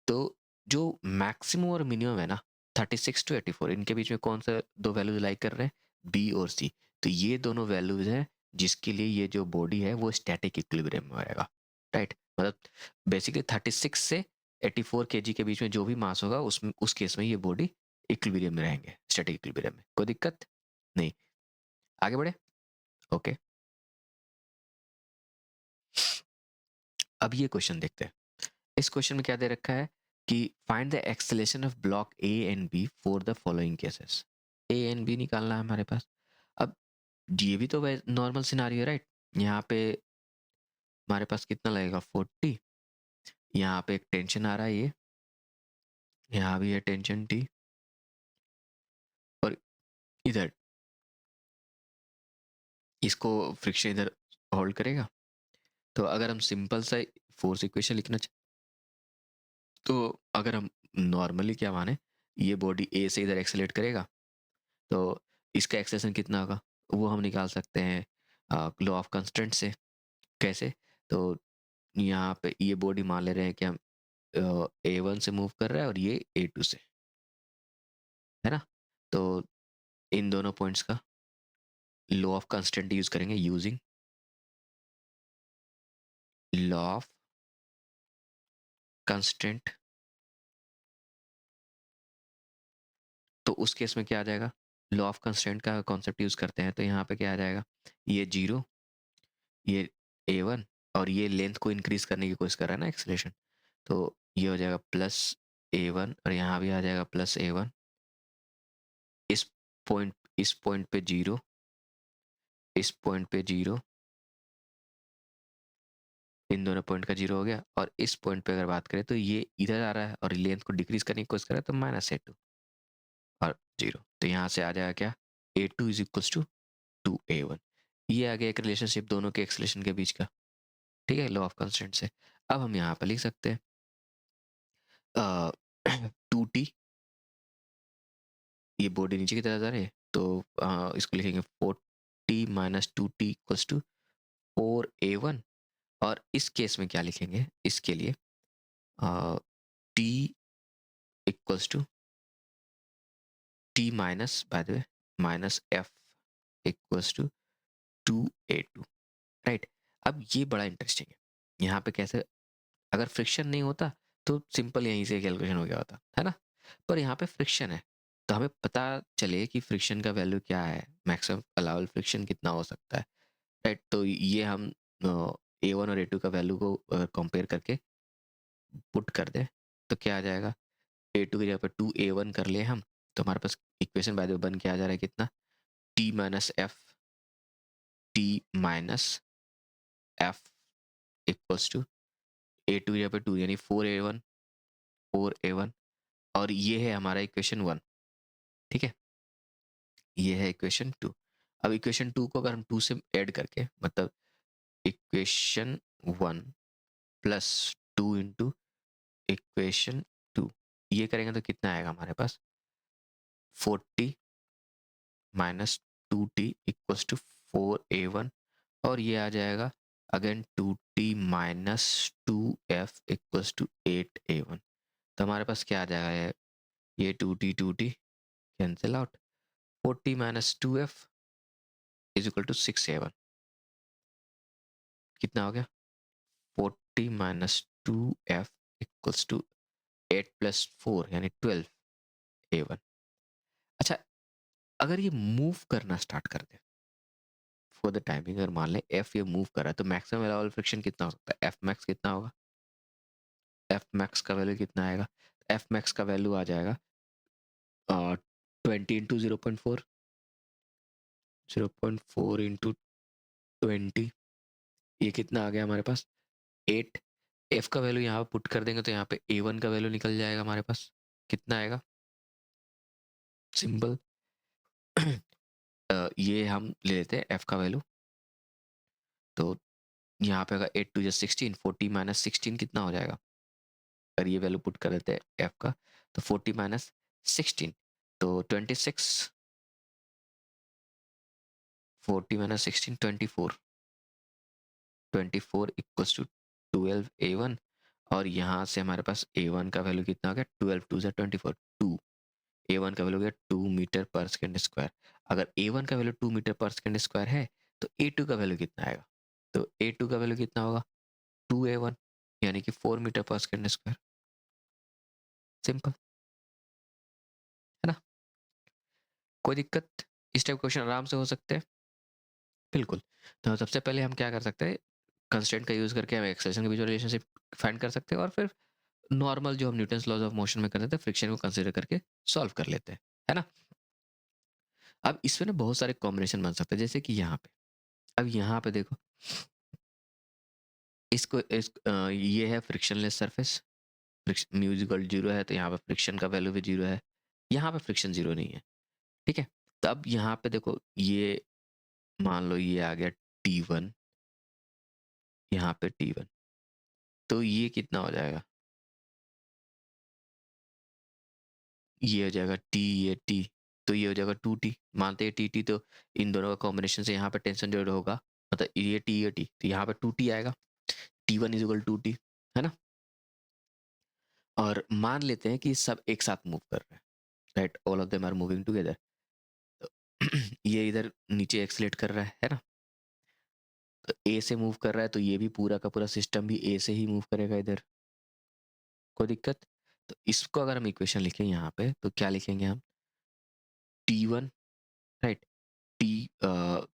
S1: तो जो मैक्सिमम और मिनिमम है ना 36 टू 84, इनके बीच में कौन सा दो वैल्यूज लाइक कर रहे हैं, बी और सी। तो ये दोनों वैल्यूज हैं जिसके लिए ये जो बॉडी है वो स्टैटिक इक्विलिब्रियम में रहेगा, राइट? मतलब बेसिकली 36 से 84 kg के बीच में जो भी मास होगा उसमें, उस केस में ये बॉडी इक्विलिब्रियम में रहेंगे, स्टैटिक इक्विलिब्रियम में, कोई दिक्कत नहीं। आगे बढ़े, ओके। अब ये क्वेश्चन देखते हैं। इस क्वेश्चन में क्या दे रखा है कि find the acceleration of block A and B for the following cases. A and B निकालना है हमारे पास। अब ये भी तो नॉर्मल सिनारियो है, राइट? यहाँ पे हमारे पास कितना लगेगा 40, यहाँ पे एक टेंशन आ रहा है, ये यहाँ भी है टेंशन टी, और इधर इसको फ्रिक्शन इधर होल्ड करेगा। तो अगर हम सिंपल सा फोर्स इक्वेशन लिखना तो अगर हम नॉर्मली क्या माने, ये बॉडी ए से इधर एक्सेलेरेट करेगा, तो इसका एक्सेलेरेशन कितना होगा वो हम निकाल सकते हैं लॉ ऑफ कंस्टेंट से। कैसे, तो यहाँ पे ये बॉडी मान ले रहे हैं कि हम A1 से मूव कर रहा है और ये A2 से, है ना? तो इन दोनों पॉइंट्स का लॉ ऑफ कंस्टेंट यूज करेंगे, यूजिंग लॉ ऑफ कंस्टेंट तो उस केस में क्या आ जाएगा, लॉ ऑफ कंस्ट्रेंट का कॉन्सेप्ट यूज करते हैं, तो यहाँ पे क्या आ जाएगा, ये 0, ये a1, और ये लेंथ को इंक्रीज करने की कोशिश कर रहा है ना एक्सेलरेशन, तो ये हो जाएगा प्लस a1, और यहाँ भी आ जाएगा प्लस a1, इस इस पॉइंट पे 0, इस पॉइंट पे 0, इन दोनों पॉइंट का 0 हो गया, और इस पॉइंट पे अगर बात करें तो ये इधर आ रहा है और लेंथ को डिक्रीज करने की कोशिश कर रहा है, तो माइनस a2 और 0, तो यहाँ से आ जाएगा क्या, a2 is equals to 2a1। ये आ गया एक रिलेशनशिप दोनों के एक्सेलरेशन के बीच का, ठीक है, लॉ ऑफ कंस्ट्रेंट से। अब हम यहाँ पर लिख सकते हैं 2t, ये बॉडी नीचे की तरफ जा रही है, तो इसको लिखेंगे 4t minus 2t equals to 4a1, और इस केस में क्या लिखेंगे, इसके लिए t equals to t minus, by the way, minus f equals to 2a2, right. अब ये बड़ा इंटरेस्टिंग है, यहाँ पे कैसे, अगर फ्रिक्शन नहीं होता तो सिंपल यहीं से कैलकुलेशन हो गया होता है ना, पर यहाँ पे फ्रिक्शन है, तो हमें पता चले कि फ्रिक्शन का वैल्यू क्या है, मैक्सिमम अलाउबल फ्रिक्शन कितना हो सकता है, राइट। तो ये हम a1 और a2 का वैल्यू को कंपेयर करके पुट कर दें, तो क्या आ जाएगा, a2 की जगह पर 2a1 कर ले हम, तो हमारे पास इक्वेशन बाय द वे बन के आ जा रहा है कितना, t minus f, t minus f equals to a2 की जगह पर 2 यानी 4a1, 4a1, और ये है हमारा इक्वेशन 1, ठीक है, ये है इक्वेशन 2। अब इक्वेशन 2 को अगर हम 2 से ऐड करके, मतलब इक्वेशन 1 प्लस 2 इंटू इक्वेशन 2, ये करेंगे तो कितना आएगा हमारे पास, 40 minus 2t equals to 4a1, और ये आ जाएगा again 2t minus 2f equals to 8a1। तो हमारे पास क्या आ जाएगा, ये 2t cancel out, 40 minus 2f is equal to 6a1, कितना हो गया, 40 minus 2f equals to 8 plus 4 यानी 12a1। अच्छा, अगर ये मूव करना स्टार्ट कर दे फॉर द टाइमिंग, अगर मान लें f ये मूव कर रहा है, तो मैक्सिमम अलाउबल फ्रिक्शन कितना हो सकता है, f मैक्स कितना होगा, f मैक्स का वैल्यू कितना आएगा, f मैक्स का वैल्यू आ जाएगा 20 इंटू 0.4, 0.4 इंटू 20, ये कितना आ गया हमारे पास, 8। f का वैल्यू यहाँ पुट कर देंगे तो यहाँ पे a1 का वैल्यू निकल जाएगा हमारे पास, कितना आएगा, सिंपल ये हम ले लेते हैं f का वैल्यू, तो यहाँ पे अगर 8 टू 16, 40 माइनस 16 कितना हो जाएगा, अगर ये वैल्यू पुट कर देते हैं f का, तो 40 माइनस 16, तो 26, 40 माइनस 16 24, 24 इक्वल्स टू 12a1, और यहाँ से हमारे पास a1 का वैल्यू कितना हो गया, 12 टू 24, 2, a1 का वैल्यू हो गया 2 मीटर पर सेकेंड स्क्वायर। अगर a1 का value 2 metre per second square है, तो a2 का वैल्यू कितना आएगा, तो a2 का वैल्यू कितना होगा, 2a1, यानी कि 4 metre per second square, simple है ना। कोई दिक्कत, इस टाइप क्वेश्चन आराम से हो सकते हैं, बिल्कुल। तो सबसे पहले हम क्या कर सकते हैं, कंस्ट्रेंट का यूज करके हम एक्सेलरेशन के बीच रिलेशनशिप फाइंड कर सकते हैं, और फिर नॉर्मल जो हम न्यूटन्स लॉज ऑफ मोशन में करते थे, फ्रिक्शन को कंसीडर करके सॉल्व कर लेते हैं, है ना। अब इसमें ना बहुत सारे कॉम्बिनेशन बन सकते हैं, जैसे कि यहाँ पे, अब यहाँ पे देखो, ये है फ्रिक्शनलेस सरफेस, म्यूजिकल जीरो है, तो यहाँ पे फ्रिक्शन का वैल्यू भी जीरो है, यहाँ पे फ्रिक्शन जीरो नहीं है, ठीक है। तो अब यहाँ पे देखो, ये मान लो ये आ गया T1, यहाँ पे T1, तो ये कितना हो जाएगा, ये हो जाएगा T, ये T, तो ये हो जाएगा 2T, मानते हैं TT, तो इन दोनों का कॉम्बिनेशन से यहाँ पे टेंशन जो होगा, मतलब ये T, ये T, तो यहाँ पे 2T आएगा, T1 इज इक्वल 2T, है ना। और मान लेते हैं कि सब एक साथ मूव कर रहे हैं, right, all of them are moving together, ये इधर नीचे एक्सलेट कर रहा है ना, तो ए से मूव कर रहा है, तो ये भी पूरा का पूरा सिस्टम भी ए से ही मूव करेगा इधर, कोई दिक्कत। तो इसको अगर हम इक्वेशन लिखें यहाँ पे, तो क्या लिखेंगे हम, T1, राइट?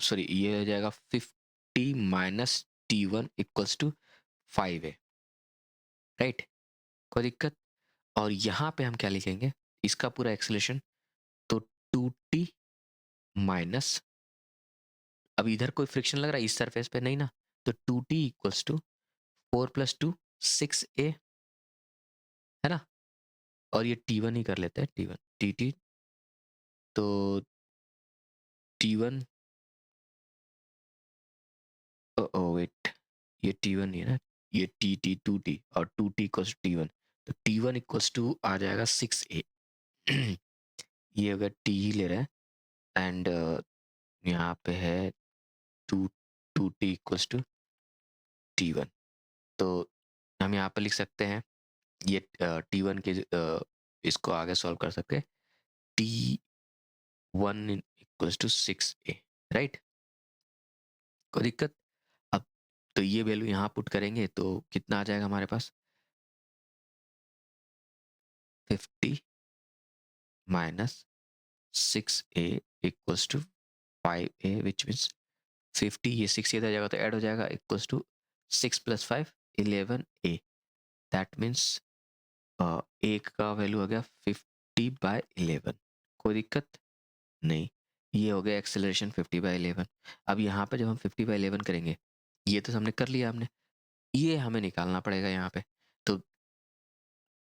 S1: सॉरी, ये हो जाएगा 50 माइनस T1 इक्वल्स टू 5 है, राइट? कोई दिक्कत? और यहाँ पे हम क्या लिखेंगे, इसका पूरा एक्सेलेरेशन, तो 2t माइनस, अब इधर कोई फ्रिक्शन लग रहा है इस सरफेस पे? नहीं ना, तो 2t equals to 4 plus 2 6a, है ना? और ये T1 ही कर लेते हैं, T1 टी, तो T1, ओ वेट, ये T1 ही है ना, ये T 2t और 2t इक्वल्स टू T1, तो T1 इक्वल्स टू आ जाएगा 6a। ये अगर t ही ले रहे हैं, एंड यहाँ पे है 2t इक्वल्स टू T1, तो हम यहाँ पे लिख सकते हैं ये T1 के इसको आगे सॉल्व कर सकते हैं, T1 equals to 6a, right? कोई दिक्कत? अब तो ये वैल्यू यहाँ पुट करेंगे तो कितना आ जाएगा हमारे पास, 50 minus 6a equals to 5a, which means 50, ये 6 इधर जाएगा तो ऐड हो जाएगा, equals to 6 plus 5 11a, that means एक का वैल्यू हो गया 50/11। कोई दिक्कत नहीं, ये हो गया एक्सेलरेशन 50/11। अब यहाँ पे जब हम 50/11 करेंगे, ये तो हमने कर लिया, हमने ये हमें निकालना पड़ेगा यहाँ पे, तो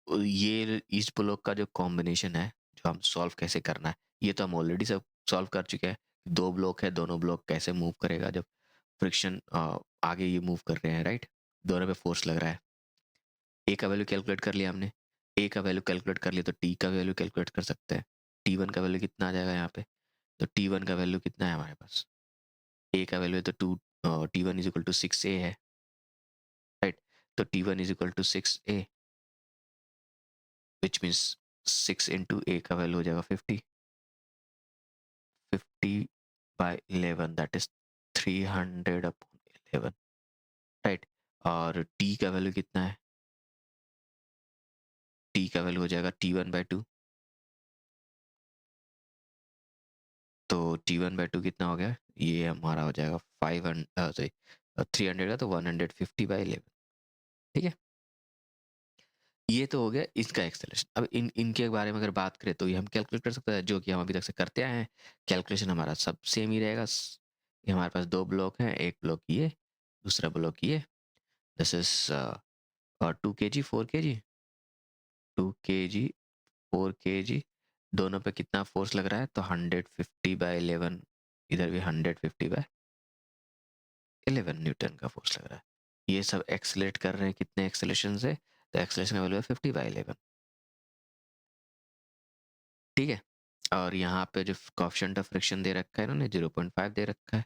S1: ये इस ब्लॉक का जो कॉम्बिनेशन है, जो हम सॉल्व कैसे करना है, ये तो हम ऑलरेडी सब सॉल्व कर चुके हैं। दो ब्लॉक है, दोनों ब्लॉक कैसे मूव करेगा जब फ्रिक्शन आगे ये मूव कर रहे हैं, राइट? दोनों पे फोर्स लग रहा है। ए का वैल्यू कैलकुलेट कर लिया हमने, ए का वैल्यू कैलकुलेट कर लिया, तो टी का वैल्यू कैलकुलेट कर सकते हैं। T1 का वैल्यू कितना आ जाएगा यहाँ पे, तो T1 का वैल्यू कितना है हमारे पास, ए का वैल्यू है तो T1 is equal to 6a है, राइट? तो T1 is equal to 6a, which means 6 into A का वैल्यू हो जाएगा 50, 50/11, दैट इज 300/11, राइट? और टी का वैल्यू कितना है, टी का वैल्यू हो जाएगा T1/2, तो T1/2 कितना हो गया, ये हमारा हो जाएगा 500, सॉरी 300 का, तो 150/11, ठीक है? ये तो हो गया इसका एक्सेलरेशन। अब इनके बारे में अगर बात करें तो ये हम कैलकुलेट कर सकते हैं, जो कि हम अभी तक से करते आए हैं। कैलकुलेशन हमारा सब सेम ही रहेगा। ये हमारे पास दो ब्लॉक हैं, एक ब्लॉक ये, दूसरा ब्लॉक ये। This is 2 kg 4 kg, 2 kg 4 kg, दोनों पे कितना फोर्स लग रहा है, तो 150/11, इधर भी 150/11 न्यूटन का फोर्स लग रहा है। ये सब एक्सेलरेट कर रहे हैं कितने एक्सेलरेशन से, तो एक्सेलरेशन का वैल्यू है 50/11, ठीक है? और यहाँ पे जो कोएफिशिएंट ऑफ फ्रिक्शन दे रखा है इन्होंने 0.5 दे रखा है,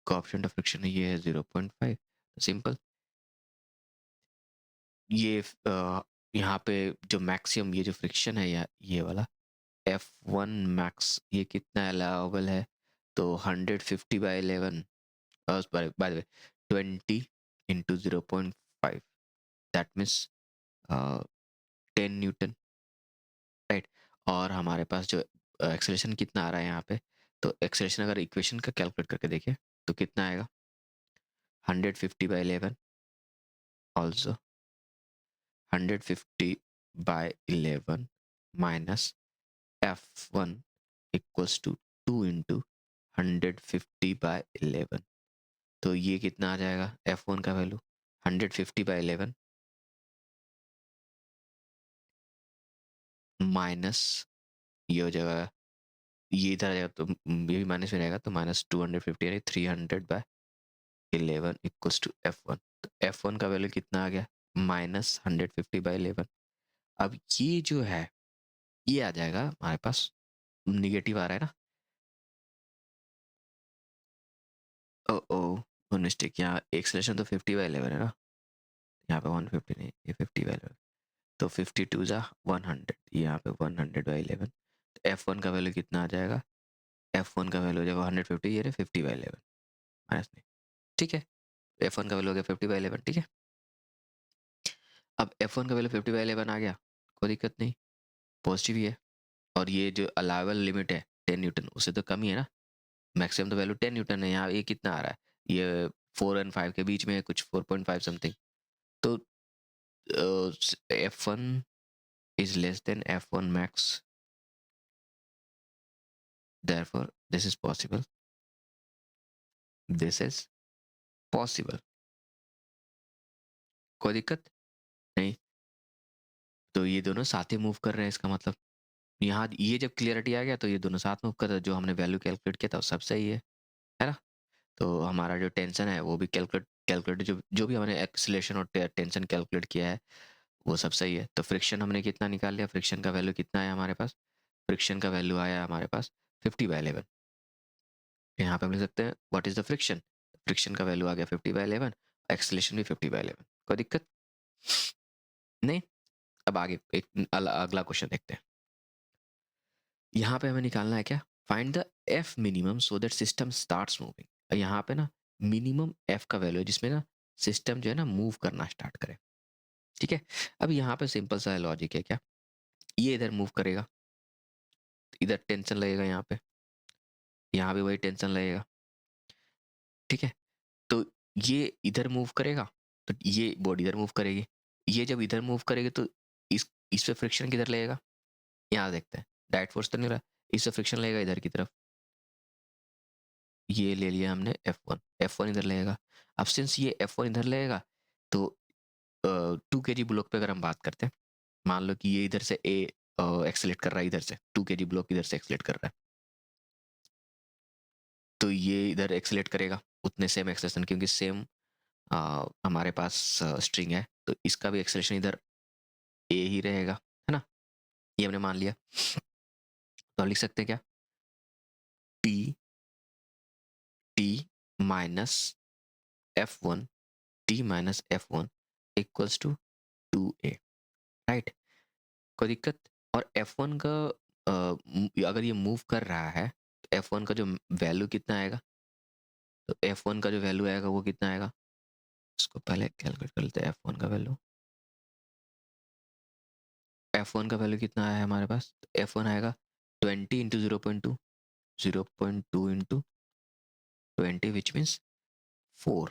S1: कोएफिशिएंट ऑफ फ्रिक्शन ये है 0.5, सिंपल। ये यहाँ पे जो मैक्सिमम ये जो फ्रिक्शन है, या ये वाला F1 मैक्स, ये कितना अलाउबल है, तो 150/11, bye the way 20 into 0.5, that means 10 Newton, right? और हमारे पास जो एक्सेलरेशन कितना आ रहा है यहाँ पे, तो एक्सेलरेशन अगर इक्वेशन का कैलकुलेट करके देखें तो कितना आएगा, 150/11, also 150/11 minus F1 equals to 2 into 150/11, तो ये कितना आ जाएगा, F1 का वैल्यू 150/11 माइनस, ये हो जाएगा, ये इधर आ जाएगा तो ये भी माइनस में रहेगा, तो -250, यानी 300/11 इक्वल्स टू F1, तो F1 का वैल्यू कितना आ गया, -150/11। अब ये जो है, ये आ जाएगा हमारे पास, निगेटिव आ रहा है ना, ओ ओ मिस्टेक, यहाँ एक्सेलरेशन तो 50/11 है ना, यहाँ पे 150 नहीं, ये 50/11, तो 52 जा 100, यहाँ पे 100/11, तो F1 का वैल्यू कितना आ जाएगा, F1 का वैल्यू हो जाएगा 150, ये 50/11 माइनस नहीं, ठीक है? F1 का वैल्यू हो गया 50/11, ठीक है? अब F1 का वैल्यू 50/11 आ गया, कोई दिक्कत नहीं, पॉजिटिव ही है, और ये जो अलाउबल लिमिट है 10 न्यूटन, उससे तो कम ही है ना। मैक्सिमम तो वैल्यू 10 न्यूटन है, यहाँ ये कितना आ रहा है, ये 4 एंड 5 के बीच में है, कुछ 4.5 समथिंग। तो F1 is less than F1 max, therefore this is possible, this is possible। कोई दिक्कत नहीं। तो ये दोनों साथ ही मूव कर रहे हैं, इसका मतलब यहाँ ये जब क्लियरिटी आ गया तो ये दोनों साथ मूव कर रहे हैं, जो हमने वैल्यू कैलकुलेट किया था वो सब सही है ना। तो हमारा जो टेंशन है वो भी कैलकुलेट कैलकुलेट जो जो भी हमने एक्सीलरेशन और टेंशन कैलकुलेट किया है वो सब सही है। तो फ्रिक्शन हमने कितना निकाल लिया, फ्रिक्शन का वैल्यू कितना है हमारे पास, फ्रिक्शन का वैल्यू आया हमारे पास 50/11। यहाँ पे हम लिख सकते हैं what is the friction, friction का वैल्यू आ गया 50/11, एक्सीलरेशन भी 50/11। कोई दिक्कत नहीं। अब आगे एक अगला क्वेश्चन देखते हैं। यहाँ पे हमें निकालना है क्या, find the F minimum so that system starts moving. यहाँ पे ना मिनिमम एफ का वैल्यू है जिसमें ना सिस्टम जो है ना मूव करना स्टार्ट करे। ठीक है, अब यहाँ पे सिंपल सा लॉजिक है क्या, ये इधर मूव करेगा, इधर टेंशन लगेगा, यहाँ भी वही टेंशन लगेगा। ठीक है, तो ये इधर मूव करेगा तो ये बॉडी इधर मूव करेगी, ये जब इधर मूव करेगी तो इस पे फ्रिक्शन किधर लगेगा, यहाँ देखते हैं, डायरेक्ट फोर्स तो नहीं रहा, इससे फ्रिक्शन लगेगा इधर की तरफ, ये ले लिया हमने F1 इधर लगेगा। अब सिंस ये F1 इधर लगेगा तो 2 kg ब्लॉक पे अगर हम बात करते हैं, मान लो कि ये इधर से ए एक्सेलेट कर रहा है, इधर से 2 kg ब्लॉक इधर से एक्सेलेट कर रहा है, तो ये इधर एक्सेलेट करेगा उतने सेम एक्सेलेशन, क्योंकि सेम हमारे पास स्ट्रिंग है तो इसका भी एक्सेलेशन इधर ए ही रहेगा, है ना, ये हमने मान लिया। तो हम लिख सकते हैं क्या, T T minus F1 T minus F1 equals to 2a, right. कोई दिक्कत। और F1 का अगर ये मूव कर रहा है तो F1 का जो वैल्यू कितना आएगा, तो F1 का जो वैल्यू आएगा वो कितना आएगा, इसको पहले कैलकुलेट कर लेते हैं। F1 का वैल्यू, F1 का वैल्यू कितना आया है हमारे पास, तो F1 आएगा 20 इंटू 0.2, 0.2 इंटू 20 विच मीन्स 4।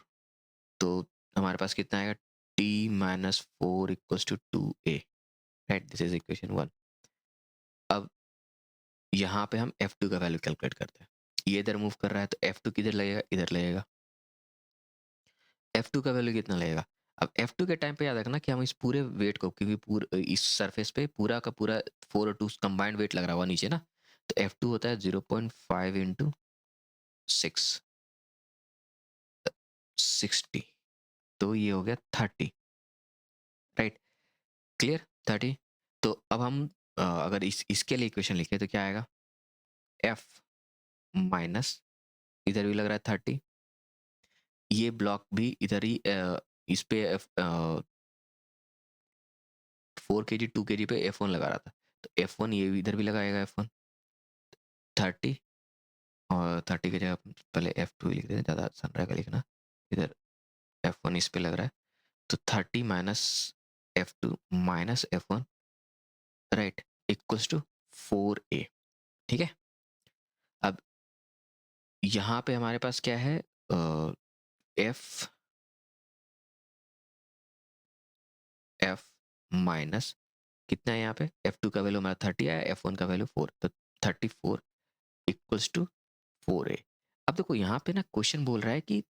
S1: तो हमारे पास कितना आएगा, t minus 4 equals to 2a, right, this is equation 1। अब यहाँ पे हम F2 का वैल्यू कैलकुलेट करते हैं, ये इधर मूव कर रहा है तो F2 किधर लगेगा, इधर लगेगा, F2 का वैल्यू कितना लगेगा। अब F2 के टाइम पे याद रखना कि हम इस पूरे वेट को, क्योंकि पूरे इस सरफेस पे पूरा का पूरा 4 और 2 कंबाइंड वेट लग रहा हुआ नीचे ना, तो F2 होता है 0.5 इंटू 6, 60, तो ये हो गया 30, राइट, क्लियर 30। तो अब हम अगर इसके लिए इक्वेशन लिखे तो क्या आएगा, F माइनस इधर भी लग रहा है 30, ये ब्लॉक भी इधर ही इस पे 4 kg 2 kg पे F1 लगा रहा था, तो F1 ये इधर भी लगाएगा F1 30, और 30 की जगह पहले F2 लिख देते हैं, ज़्यादा आसान रहेगा लिखना, इधर F1 इस पे लग रहा है, तो 30 minus F2 minus F1, right, equals to 4a। ठीक है, अब यहाँ पे हमारे पास क्या है, F माइनस कितना है यहाँ पे, F2 का वैल्यू हमारा 30 आया, F1 का वैल्यू 4, तो 34 इक्वल्स टू 4a। अब देखो यहाँ पे ना क्वेश्चन बोल रहा है कि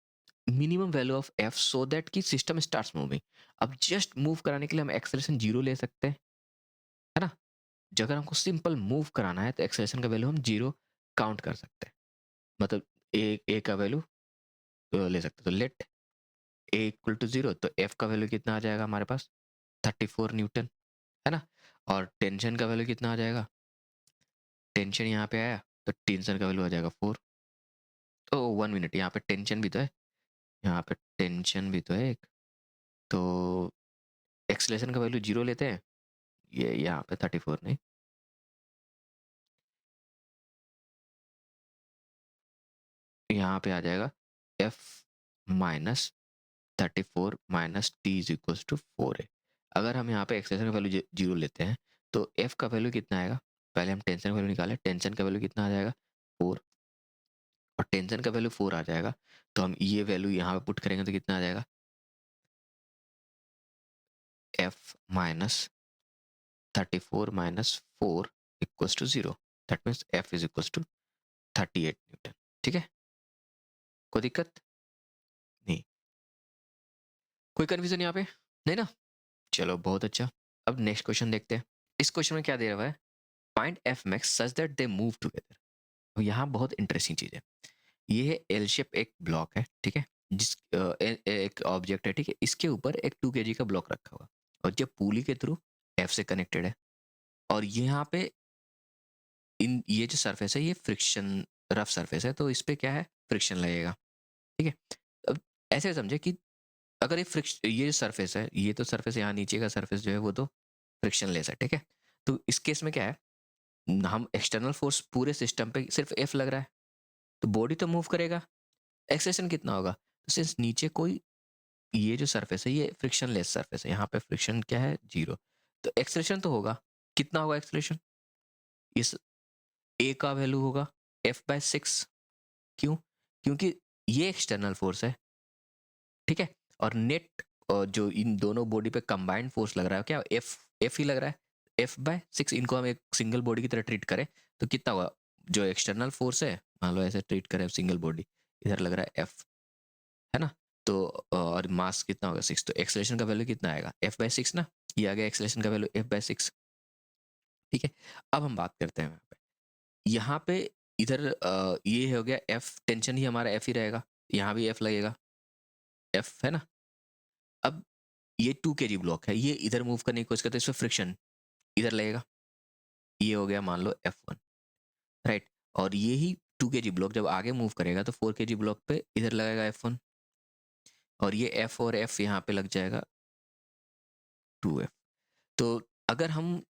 S1: minimum value of F so that कि सिस्टम स्टार्ट्स मूविंग। अब जस्ट मूव कराने के लिए हम एक्सेलरेशन 0 ले सकते हैं, है ना। जो अगर हमको सिंपल मूव कराना है तो एक्सेलरेशन का वैल्यू हम 0 काउंट कर सकते हैं, मतलब ए का वैल्यू ले सकते हैं। तो लेट ए इक्वल टू 0, तो F का वैल्यू कितना आ जाएगा हमारे पास, 34 न्यूटन, है ना। और टेंशन का वैल्यू कितना आ जाएगा, टेंशन यहाँ पे आया तो टेंशन का वैल्यू आ जाएगा 4। तो 1 मिनट, यहाँ पे टेंशन भी तो है, यहाँ पे टेंशन भी तो है एक, तो एक्सेलरेशन का वैल्यू 0 लेते हैं, ये यहाँ पे 34 नहीं, यहाँ पे आ जाएगा F minus 34 minus T is equals to 4a। अगर हम यहाँ पे एक्सेलरेशन का वैल्यू 0 लेते हैं तो F का वैल्यू कितना आएगा, पहले हम टेंशन का वैल्यू निकाले, टेंशन का वैल्यू कितना आ जाएगा 4, और टेंशन का वैल्यू 4 आ जाएगा, तो हम ये वैल्यू यहाँ पे पुट करेंगे तो कितना आ जाएगा f minus 34 minus 4 equals to 0, that means f is equals to 38 newton. ठीक है, कोई दिक्कत नहीं, कोई कंफ्यूजन यहाँ पे नहीं ना? चलो बहुत अच्छा। अब नेक्स्ट क्वेश्चन देखते हैं। इस क्वेश्चन में क्या दे रहा है, find F max such that they move together. यहाँ बहुत इंटरेस्टिंग चीज है, ये है एल शेप एक ब्लॉक है, ठीक है, जिस एक ऑब्जेक्ट है, ठीक है, इसके ऊपर एक 2 kg का ब्लॉक रखा हुआ, और जो पुली के थ्रू एफ से कनेक्टेड है, और यहाँ पे इन ये जो सरफेस है ये फ्रिक्शन रफ सरफेस है, तो इस पे क्या है फ्रिक्शन लगेगा। ठीक है, अब ऐसे समझे कि अगर ये फ्रिक्शन, ये जो सरफेस है, ये तो सरफेस यहाँ नीचे का सरफेस जो है वो तो फ्रिक्शन लेस है, ठीक है, तो इस केस में क्या है, हम एक्सटर्नल फोर्स पूरे सिस्टम पे सिर्फ एफ लग रहा है, तो बॉडी तो मूव करेगा, एक्सेलेरेशन कितना होगा, तो सिंस नीचे कोई ये जो सरफेस है ये फ्रिक्शन लेस सरफेस है, यहाँ पे फ्रिक्शन क्या है 0, तो एक्सेलेरेशन तो होगा, कितना होगा एक्सेलेरेशन, इस ए का वैल्यू होगा f/6। क्यों, क्योंकि ये एक्सटर्नल फोर्स है, ठीक है, और नेट जो इन दोनों बॉडी पे कंबाइंड फोर्स लग रहा है क्या एफ ही लग रहा है, f/6, इनको हम एक सिंगल बॉडी की तरह ट्रीट करें तो कितना होगा, जो एक्सटर्नल फोर्स है मान लो ऐसे ट्रीट करें सिंगल बॉडी, इधर लग रहा है एफ, है ना, तो और मास कितना होगा 6, तो एक्सेलेरेशन का वैल्यू कितना आएगा f/6 ना, ये आ गया एक्सेलेरेशन का वैल्यू f/6। ठीक है, अब हम बात करते हैं यहाँ पे इधर ये हो गया एफ, टेंशन ही हमारा एफ ही रहेगा, यहाँ भी एफ लगेगा, एफ है ना। अब ये 2 kg ब्लॉक है, ये इधर मूव करने की कोशिश करते हैं, इसमें फ्रिक्शन इधर लगेगा, ये हो गया मान लो F1, राइट, और ये ही 2 kg ब्लॉक जब आगे मूव करेगा तो 4 kg ब्लॉक पे इधर लगेगा F1, और ये F और F यहाँ पे लग जाएगा 2F। तो अगर हम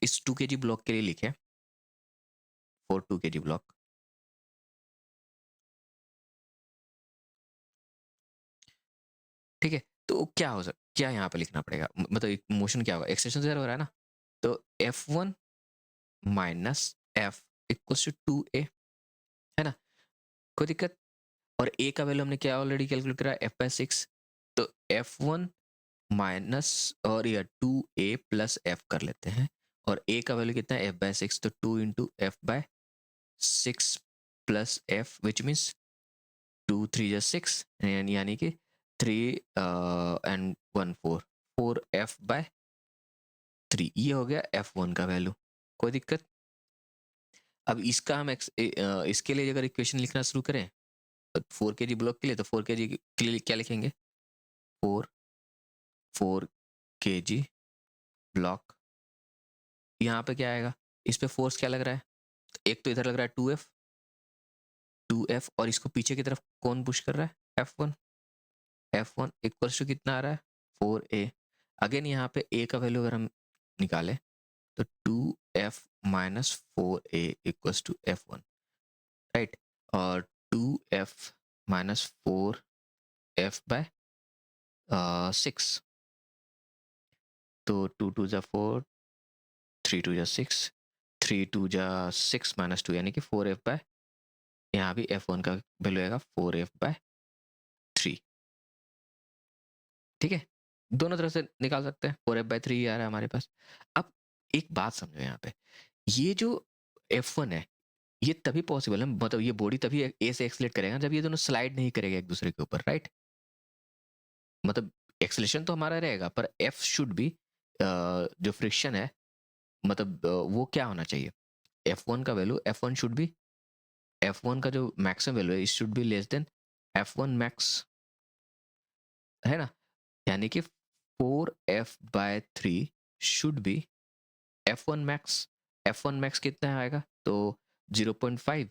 S1: इस 2 kg ब्लॉक के लिए लिखें, फॉर 2 kg ब्लॉक, ठीक है, तो क्या हो सकता, क्या यहाँ पे लिखना पड़ेगा, मतलब मोशन क्या होगा, एक्सेलेरेशन 0 हो रहा है ना, तो F1 minus F equals to 2A, है ना, कोई दिक्कत, और ए का वैल्यू हमने क्या ऑलरेडी कैलकुलेट करा f/6, तो f1 माइनस और या 2a प्लस f कर लेते हैं, और a का वैल्यू कितना है f/6, तो 2 into f/6 plus f which means 2 3 जा 6, यानी कि 3 एंड 1 4, 4f/3, ये हो गया f1 का वैल्यू, कोई दिक्कत। अब इसका हम इसके लिए अगर इक्वेशन लिखना शुरू करें 4 kg ब्लॉक के लिए, तो 4 kg के लिए क्या लिखेंगे, 4 kg ब्लॉक, यहाँ पे क्या आएगा, इस पे फोर्स क्या लग रहा है, एक तो इधर लग रहा है 2f, और इसको पीछे की तरफ कौन पुश कर रहा है f1 इक्वल्स टू कितना आ रहा है 4a, अगेन यहाँ पे a का वैल्यू अगर हम निकालें तो 2f minus 4a equals to f1, right, और 2f माइनस 4f/6, तो 2 2 जा 4, 3 2 जा 6, 3 2 जा 6 माइनस 2 यानी कि 4f बाय, यहाँ भी f1 का वैल्यू आएगा 4f/3, ठीक है, दोनों तरह से निकाल सकते हैं, 4f/3 आ रहा है हमारे पास। अब एक बात समझो यहाँ पे, ये जो f1 है ये तभी पॉसिबल है, मतलब ये बॉडी तभी ए से एक्सलेट करेगा जब ये दोनों स्लाइड नहीं करेगा एक दूसरे के ऊपर, राइट, मतलब एक्सलेशन तो हमारा रहेगा पर f शुड बी, जो फ्रिक्शन है, मतलब वो क्या होना चाहिए, f1 का value, f1 should be, f1 का जो मैक्सिमम वैल्यू है it should be less then f1 max, है ना, यानी कि 4f/3 should be f1 max, f1 max कितना आएगा, तो 0.5,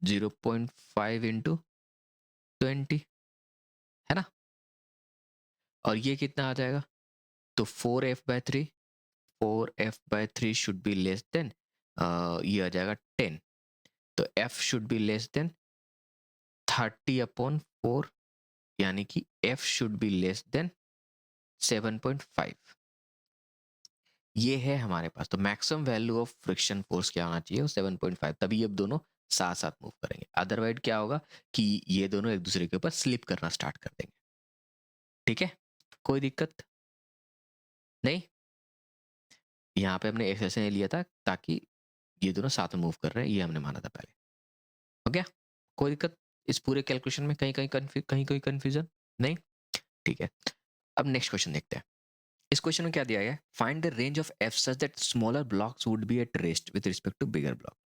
S1: 0.5 इंटू 20, है ना, और ये कितना आ जाएगा, तो 4f/3, 4f/3 should be less then, ये आ जाएगा 10, तो f should be less then 30/4, यानी कि f should be less then 7.5, ये है हमारे पास, तो maximum value of friction force क्या होना चाहिए, 7.5, तभी ये दोनों साथ साथ मूव करेंगे। अदरवाइज क्या होगा कि ये दोनों एक दूसरे के ऊपर स्लिप करना स्टार्ट कर देंगे। ठीक है, कोई दिक्कत नहीं। यहाँ पे हमने ऐसे लिया था ताकि ये दोनों साथ में मूव कर रहे हैं, ये हमने माना था पहले। हो गया, कोई दिक्कत इस पूरे कैलकुलेशन में? कहीं कोई कंफ्यूजन नहीं? ठीक है, अब नेक्स्ट क्वेश्चन देखते हैं। इस क्वेश्चन में क्या दिया गया है, find the range of F such that smaller blocks would be at rest with respect to bigger block.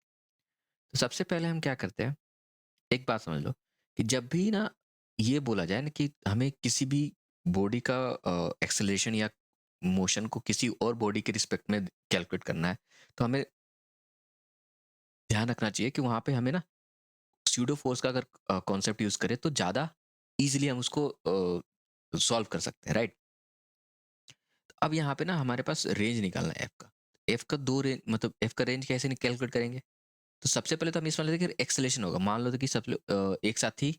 S1: तो सबसे पहले हम क्या करते हैं, एक बात समझ लो कि जब भी ना ये बोला जाए ना कि हमें किसी भी बॉडी का एक्सेलरेशन या मोशन को किसी और बॉडी के रिस्पेक्ट में कैलकुलेट करना है, तो हमें ध्यान रखना चाहिए कि वहां पे हमें ना स्यूडो फोर्स का अगर कॉन्सेप्ट यूज करें तो ज़्यादा इजीली हम उसको सॉल्व कर सकते हैं, राइट? अब यहाँ पे ना हमारे पास रेंज निकालना है एफ का। एफ का दो रेंज, मतलब एफ का रेंज कैसे कैलकुलेट करेंगे? तो सबसे पहले तो हम इस मान लेते हैं कि एक्सेलेरेशन होगा। मान लो तो कि सब एक साथ ही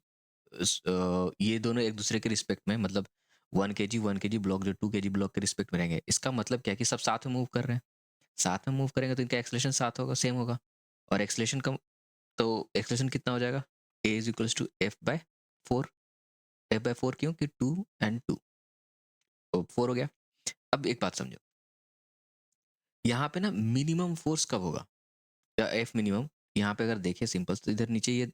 S1: ये दोनों एक दूसरे के रिस्पेक्ट में, मतलब 1 kg ब्लॉक जो 2 kg ब्लॉक के रिस्पेक्ट में रहेंगे। इसका मतलब क्या है कि सब साथ में मूव कर रहे हैं। साथ में मूव करेंगे तो इनका एक्सेलेरेशन साथ होगा, सेम होगा। और एक्सेलेरेशन कम, तो एक्सेलेरेशन कितना हो जाएगा? A is equals to F by four. F by four क्यों? कि 2 and 2, तो 4 हो गया। अब एक बात समझो, यहाँ पे ना मिनिमम फोर्स कब होगा या एफ मिनिमम? यहाँ पे अगर देखें सिंपल, तो इधर नीचे ये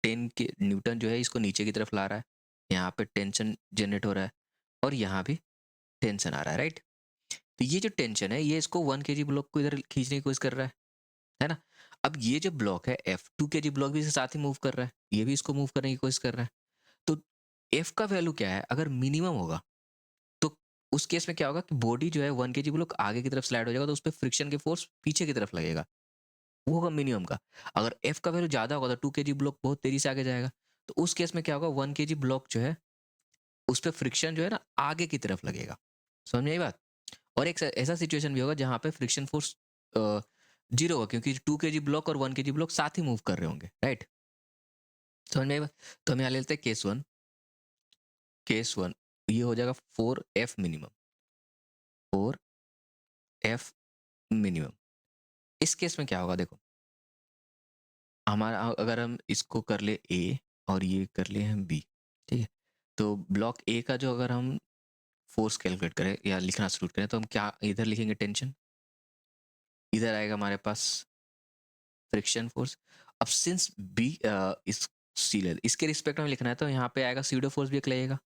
S1: 10 के न्यूटन जो है इसको नीचे की तरफ ला रहा है, यहाँ पे टेंशन जनरेट हो रहा है और यहाँ भी टेंशन आ रहा है, राइट? तो ये जो टेंशन है ये इसको 1 kg ब्लॉक को इधर खींचने की कोशिश कर रहा है ना? अब ये जो ब्लॉक है एफ 2 kg ब्लॉक भी इसके साथ ही मूव कर रहा है, ये भी इसको मूव करने की कोशिश कर रहा है। तो एफ का वैल्यू क्या है? अगर मिनिमम होगा तो उस केस में क्या होगा कि बॉडी जो है 1 kg ब्लॉक आगे की तरफ स्लाइड हो जाएगा, तो उस पर फ्रिक्शन के फोर्स पीछे की तरफ लगेगा, वो होगा मिनिमम का। अगर एफ का वैल्यू ज्यादा होगा तो 2 kg ब्लॉक बहुत तेजी से आगे जाएगा, तो उस केस में क्या होगा, 1 kg ब्लॉक जो है उस पर फ्रिक्शन जो है ना आगे की तरफ लगेगा। समझ में आई बात? और एक ऐसा सिचुएशन भी होगा जहां पे फ्रिक्शन फोर्स जीरो होगा, क्योंकि 2 kg ब्लॉक और 1 kg ब्लॉक साथ ही मूव कर रहे होंगे, राइट? समझ में आई बात? तो हम यहाँ ले लेते हैं केस वन। केस वन ये हो जाएगा 4f मिनिमम। 4f minimum. इस केस में क्या होगा देखो, हमारा अगर हम इसको कर ले ए और ये कर ले हम बी, ठीक है? तो ब्लॉक ए का जो अगर हम फोर्स कैलकुलेट करें या लिखना शुरू करें तो हम क्या इधर लिखेंगे? टेंशन। इधर आएगा हमारे पास फ्रिक्शन फोर्स। अब सिंस बी इस सीलर इसके रिस्पेक्ट में लिखना है तो यहाँ पे आएगा सीडो फोर्स भी एक लगेगा,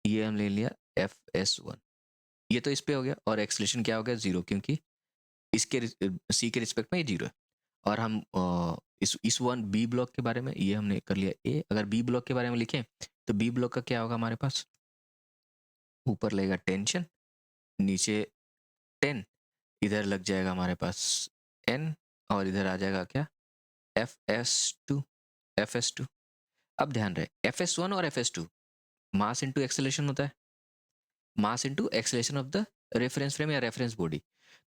S1: ये हम ले लिया Fs1। ये तो इस पे हो गया, और एक्सलेशन क्या हो गया? जीरो, क्योंकि इसके सी के रिस्पेक्ट में ये जीरो है। और हम इस वन बी ब्लॉक के बारे में ये हमने कर लिया ए। अगर बी ब्लॉक के बारे में लिखें तो बी ब्लॉक का क्या होगा हमारे पास? ऊपर लगेगा टेंशन, नीचे 10, इधर लग जाएगा हमारे पास एन, और इधर आ जाएगा क्या? Fs2। Fs2। अब ध्यान रहे Fs1 और Fs2 मास इंटू एक्सेलेरेशन होता है, mass into acceleration of the reference frame या रेफरेंस बॉडी।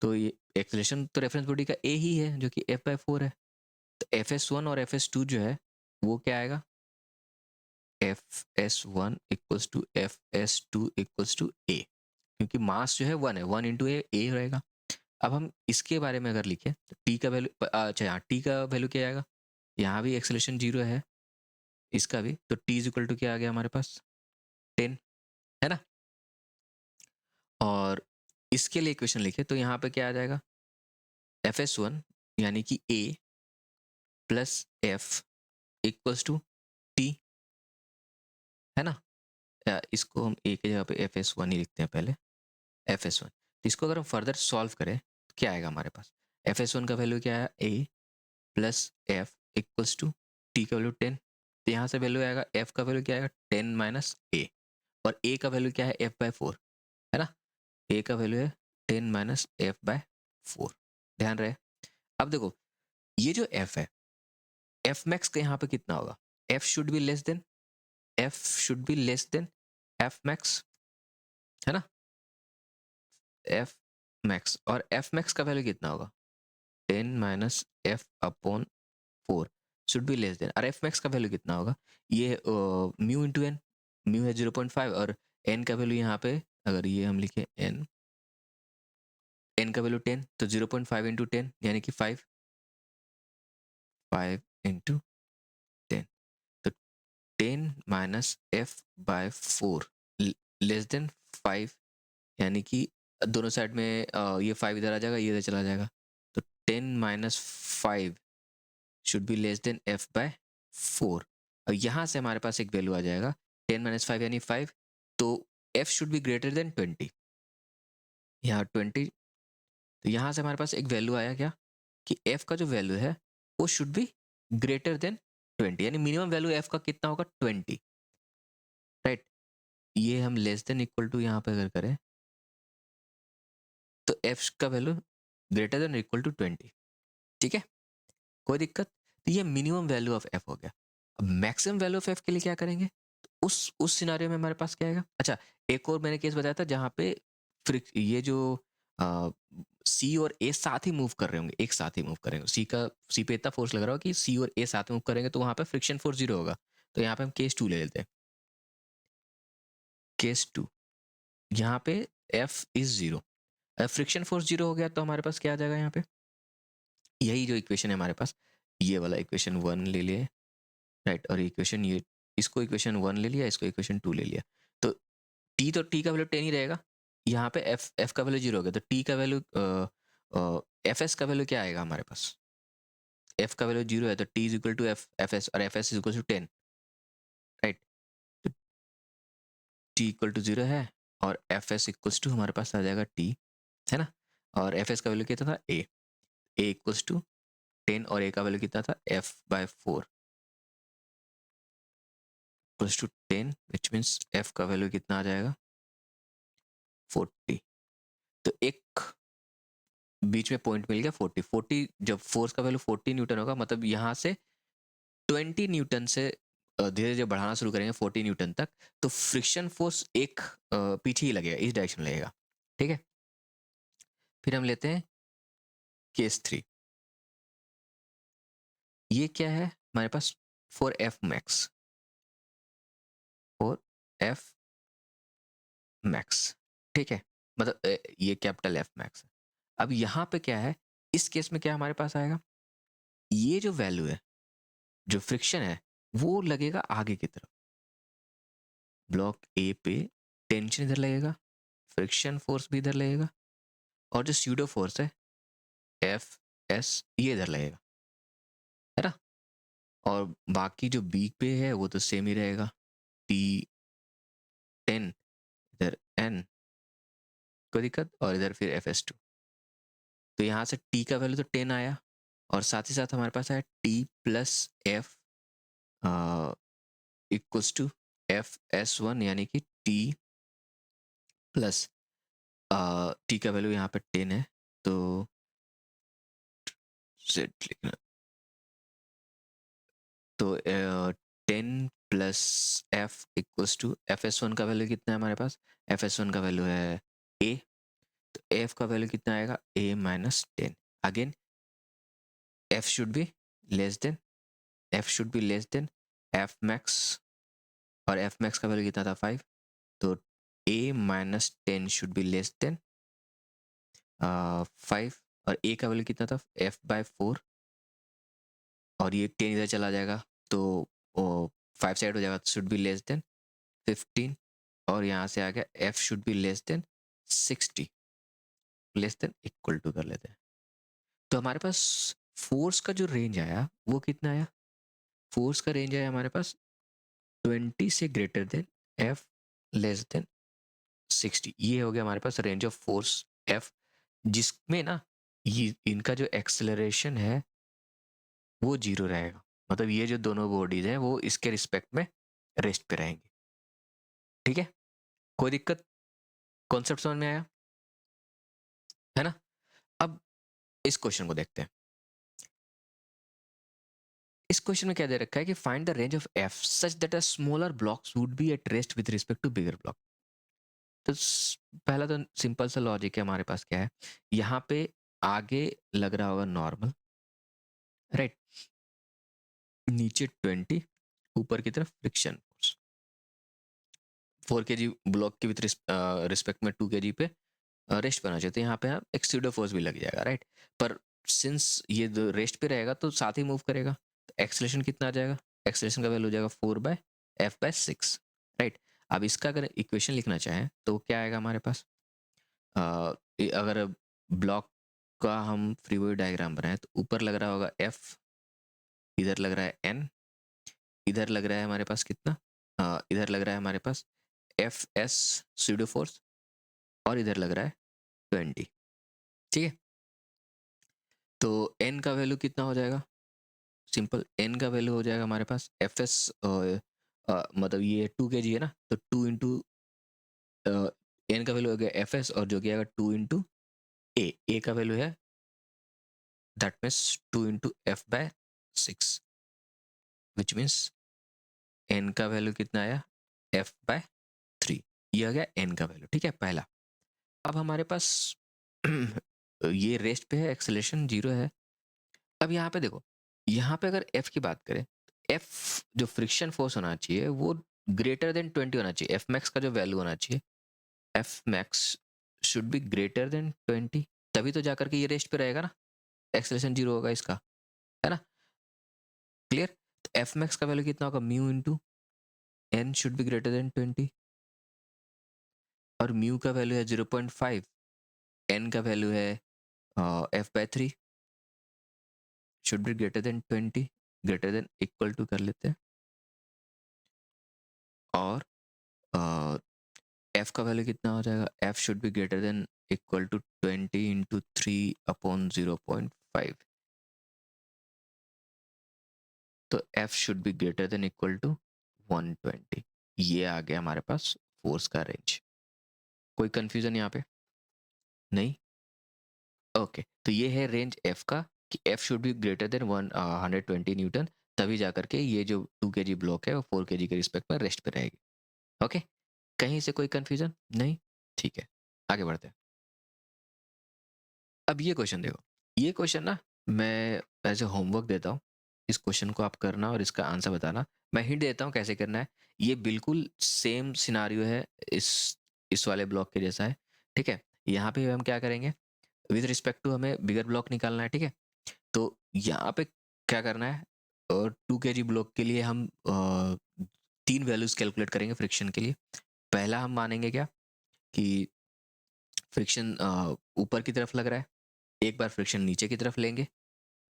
S1: तो ये एक्सेलेरेशन तो रेफरेंस बॉडी का ए ही है जो कि F/4 है। तो Fs1 और Fs2 जो है वो क्या आएगा? Fs1 equals to Fs2 equals to A, क्योंकि मास जो है 1 है, 1 इंटू ए रहेगा। अब हम इसके बारे में अगर लिखें तो टी का वैल्यू, अच्छा यहाँ टी का वैल्यू क्या आएगा? यहाँ भी एक्सेलेरेशन जीरो है, इसका भी, तो टी इज इक्वल टू क्या आ गया हमारे पास? 10, है ना? और इसके लिए इक्वेशन लिखे तो यहाँ पे क्या आ जाएगा? Fs1 यानी कि A plus F equals to T, है ना? इसको हम ए की जगह पे Fs1 ही लिखते हैं पहले, Fs1। तो इसको अगर हम फर्दर सॉल्व करें तो क्या आएगा हमारे पास? Fs1 का वैल्यू क्या है? A plus F equals to T का वैल्यू 10। तो यहाँ से वैल्यू आएगा, एफ का वैल्यू क्या आएगा? 10 माइनस ए, और ए का वैल्यू क्या है? F/4, है ना? ए का वैल्यू है 10 माइनस F/4। ध्यान रहे। अब देखो ये जो एफ है, एफ मैक्स का यहाँ पे कितना होगा? F should be less than, F should be less than F max, है ना? एफ मैक्स, और एफ मैक्स का वैल्यू कितना होगा? 10 minus F/4 should be less then, और एफ मैक्स का वैल्यू कितना होगा? ये म्यू इंटू एन, म्यू है 0.5, और एन का वैल्यू यहाँ पे अगर ये हम लिखे एन n का वैल्यू 10, तो 0.5 इंटू 10 यानी कि 5 इंटू 10, तो 10 minus F by 4 less than 5, यानी कि दोनों साइड में ये 5 इधर आ जाएगा, ये इधर चला जाएगा, तो 10 minus 5 should be less than F by 4। और यहाँ से हमारे पास एक वैल्यू आ जाएगा 10 माइनस 5 यानी 5, तो F should be greater than 20, यहाँ 20, तो यहाँ से हमारे पास एक वैल्यू आया क्या कि एफ का जो वैल्यू है वो शुड बी ग्रेटर देन 20, यानी मिनिमम वैल्यू एफ का कितना होगा 20, राइट। ये हम लेस देन इक्वल टू यहाँ पे अगर करें तो एफ का value greater than equal to 20, ठीक है, कोई दिक्कत। तो ये मिनिमम वैल्यू ऑफ एफ हो गया। अब मैक्सिमम वैल्यू ऑफ एफ के लिए क्या करेंगे, तो उस सिनारियो में हमारे पास क्या आएगा। अच्छा, एक और मैंने केस बताया था जहाँ पे ये जो सी और ए साथ ही मूव कर रहे होंगे, एक साथ ही मूव करेंगे, सी पे इतना फोर्स लग रहा हो कि सी और ए साथ मूव करेंगे, तो वहां पे फ्रिक्शन फोर्स 0 होगा। तो यहाँ पे हम केस 2 ले लेते हैं। केस 2, यहाँ पे एफ इज 0, फ्रिक्शन फोर्स 0 हो गया, तो हमारे पास क्या आ जाएगा यहाँ पे, यही जो इक्वेशन है हमारे पास, ये वाला इक्वेशन 1 ले लिए, राइट, और इक्वेशन ये, इसको इक्वेशन 1 ले लिया, इसको इक्वेशन 2 ले लिया, तो टी का वैल्यू 10 ही रहेगा, यहाँ पे एफ का वैल्यू 0 हो गया, तो टी का वैल्यू एफ एस का वैल्यू क्या आएगा हमारे पास, एफ का वैल्यू 0 है, तो T is equal to F S, और F S is equal to 10, right, तो टी इक्वल टू 0 है, और एफ एस इक्वल टू हमारे पास आ जाएगा टी, है ना, और एफ एस का वैल्यू कितना था ए इक्वल टू 10, और ए का वैल्यू कितना था F by 4 equals to 10, which means F का वैल्यू कितना आ जाएगा 40, तो एक बीच में पॉइंट मिल गया 40, जब फोर्स का वैल्यू 40 न्यूटन होगा, मतलब यहाँ से 20 न्यूटन से धीरे धीरे बढ़ाना शुरू करेंगे 40 न्यूटन तक, तो फ्रिक्शन फोर्स एक पीछे ही लगेगा, इस डायरेक्शन में लगेगा, ठीक है। फिर हम लेते हैं केस 3, ये क्या है हमारे पास, for F max, for F max, ठीक है, मतलब ये कैपिटल एफ मैक्स है। अब यहाँ पे क्या है, इस केस में क्या हमारे पास आएगा, ये जो वैल्यू है, जो फ्रिक्शन है, वो लगेगा आगे की तरफ, ब्लॉक ए पे टेंशन इधर लगेगा, फ्रिक्शन फोर्स भी इधर लगेगा, और जो स्यूडो फोर्स है एफ एस ये इधर लगेगा, है ना, और बाकी जो बी पे है वो तो सेम ही रहेगा, टी 10 इधर एन, कोई दिक्कत, और इधर फिर एफ एस 2, तो यहाँ से टी का वैल्यू तो 10 आया, और साथ ही साथ हमारे पास आया T plus F equals to F S 1, यानी कि टी प्लस टी का वैल्यू यहाँ पे 10 है, तो जेड लिखना, तो 10 plus F equals to F S 1 का वैल्यू कितना है हमारे पास, एफ एस 1 का वैल्यू है ए, तो एफ का वैल्यू कितना आएगा A minus 10, again F should be less than, F should be less than F max, और एफ मैक्स का वैल्यू कितना था 5, तो A minus 10 should be less than 5, और ए का वैल्यू कितना था एफ बाय 4, और ये 10 इधर चला जाएगा, तो 5 साइड हो जाएगा, तो शुड बी लेस देन 15, और यहाँ से आ गया F should be less than 60, less than equal to कर लेते हैं, तो हमारे पास फोर्स का जो रेंज आया वो कितना आया, फोर्स का रेंज आया हमारे पास 20 से greater than F less than 60, ये हो गया हमारे पास रेंज ऑफ फोर्स एफ, जिसमें ना ये इनका जो एक्सेलरेशन है वो 0 रहेगा, मतलब ये जो दोनों बॉडीज हैं वो इसके रिस्पेक्ट में रेस्ट पे रहेंगी, ठीक है, कोई दिक्कत, कॉन्सेप्ट समझ में आया, है ना। अब इस क्वेश्चन को देखते हैं, इस क्वेश्चन में क्या दे रखा है कि find the range of F such that a smaller blocks would be at rest with respect to bigger block, तो पहला तो सिंपल सा लॉजिक है हमारे पास, क्या है, यहाँ पे आगे लग रहा होगा नॉर्मल, राइट, नीचे 20, ऊपर की तरफ फ्रिक्शन फोर्स, 4 kg ब्लॉक के विद रिस्पेक्ट में 2 kg पे रेस्ट पे होना चाहिए, तो यहाँ पे एक स्यूडो फोर्स भी लग जाएगा, राइट। पर सिंस ये रेस्ट पे रहेगा तो साथ ही मूव करेगा, तो एक्सेलरेशन कितना आ जाएगा, एक्सेलरेशन का वैल्यू हो जाएगा 4/f/6, राइट। अब इसका अगर इक्वेशन लिखना चाहें तो क्या आएगा हमारे पास, अगर ब्लॉक का हम फ्री बॉडी डायग्राम बनाए तो ऊपर लग रहा होगा F, इधर लग रहा है N, इधर लग रहा है हमारे पास कितना, इधर लग रहा है हमारे पास FS स्यूडो फोर्स, और इधर लग रहा है 20, ठीक है। तो N का वैल्यू कितना हो जाएगा, सिंपल N का वैल्यू हो जाएगा हमारे पास FS, मतलब ये 2 kg है ना, तो 2 इंटू N का वैल्यू हो गया FS, और जो कि आएगा 2 इंटू A का वैल्यू है that means 2 into F/6, which means N का वैल्यू कितना आया F/3, ये आ गया N का वैल्यू, ठीक है पहला। अब हमारे पास ये रेस्ट पे है, एक्सेलरेशन 0 है। अब यहाँ पे देखो, यहाँ पे अगर F की बात करें, F जो फ्रिक्शन फोर्स होना चाहिए वो ग्रेटर देन 20 होना चाहिए, F मैक्स का जो वैल्यू होना चाहिए, F max should be greater than 20, तभी तो जाकर के ये रेस्ट पे रहेगा ना, एक्सेलरेशन 0 होगा इसका, है ना, क्लियर। तो F मैक्स का वैल्यू कितना होगा, mu into N should be greater than 20, और म्यू का वैल्यू है 0.5, N का वैल्यू है F/3, should be greater than 20, greater than equal to कर लेते हैं, और F का वैल्यू कितना हो जाएगा, F should be greater than equal to 20 into 3/0.5, तो F should be greater than equal to 120। ये आ गया हमारे पास फोर्स का रेंज। कोई कंफ्यूजन यहाँ पे नहीं, ओके। तो ये है रेंज F का कि F should be greater then 120 Newton, तभी जाकर के ये जो 2 kg ब्लॉक है वो 4 kg के रिस्पेक्ट में रेस्ट पे रहेगी, ओके। कहीं से कोई कंफ्यूजन नहीं, ठीक है, आगे बढ़ते हैं। अब ये क्वेश्चन देखो, ये क्वेश्चन ना मैं एज ए होमवर्क देता हूँ, इस क्वेश्चन को आप करना और इसका आंसर बताना। मैं हिंट देता हूँ कैसे करना है, ये बिल्कुल सेम सिनारियो है, इस वाले ब्लॉक के जैसा है, ठीक है। यहाँ पे हम क्या करेंगे, विद रिस्पेक्ट टू हमें बिगर ब्लॉक निकालना है, ठीक है। तो यहाँ पे क्या करना है, और 2 kg ब्लॉक के लिए हम 3 वैल्यूज कैलकुलेट करेंगे फ्रिक्शन के लिए। पहला हम मानेंगे क्या कि फ्रिक्शन ऊपर की तरफ लग रहा है, एक बार फ्रिक्शन नीचे की तरफ लेंगे,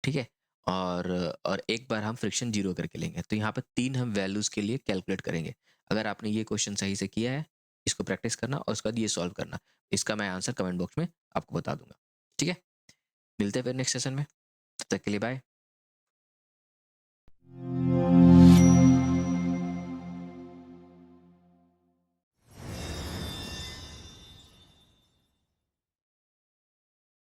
S1: ठीक है, और एक बार हम फ्रिक्शन 0 करके लेंगे। तो यहाँ पर 3 हम वैल्यूज़ के लिए कैलकुलेट करेंगे। अगर आपने ये क्वेश्चन सही से किया है, इसको प्रैक्टिस करना और उसके बाद ये सॉल्व करना। इसका मैं आंसर कमेंट बॉक्स में आपको बता दूंगा, ठीक है। मिलते हैं फिर नेक्स्ट सेशन में, तब तक के लिए बाय।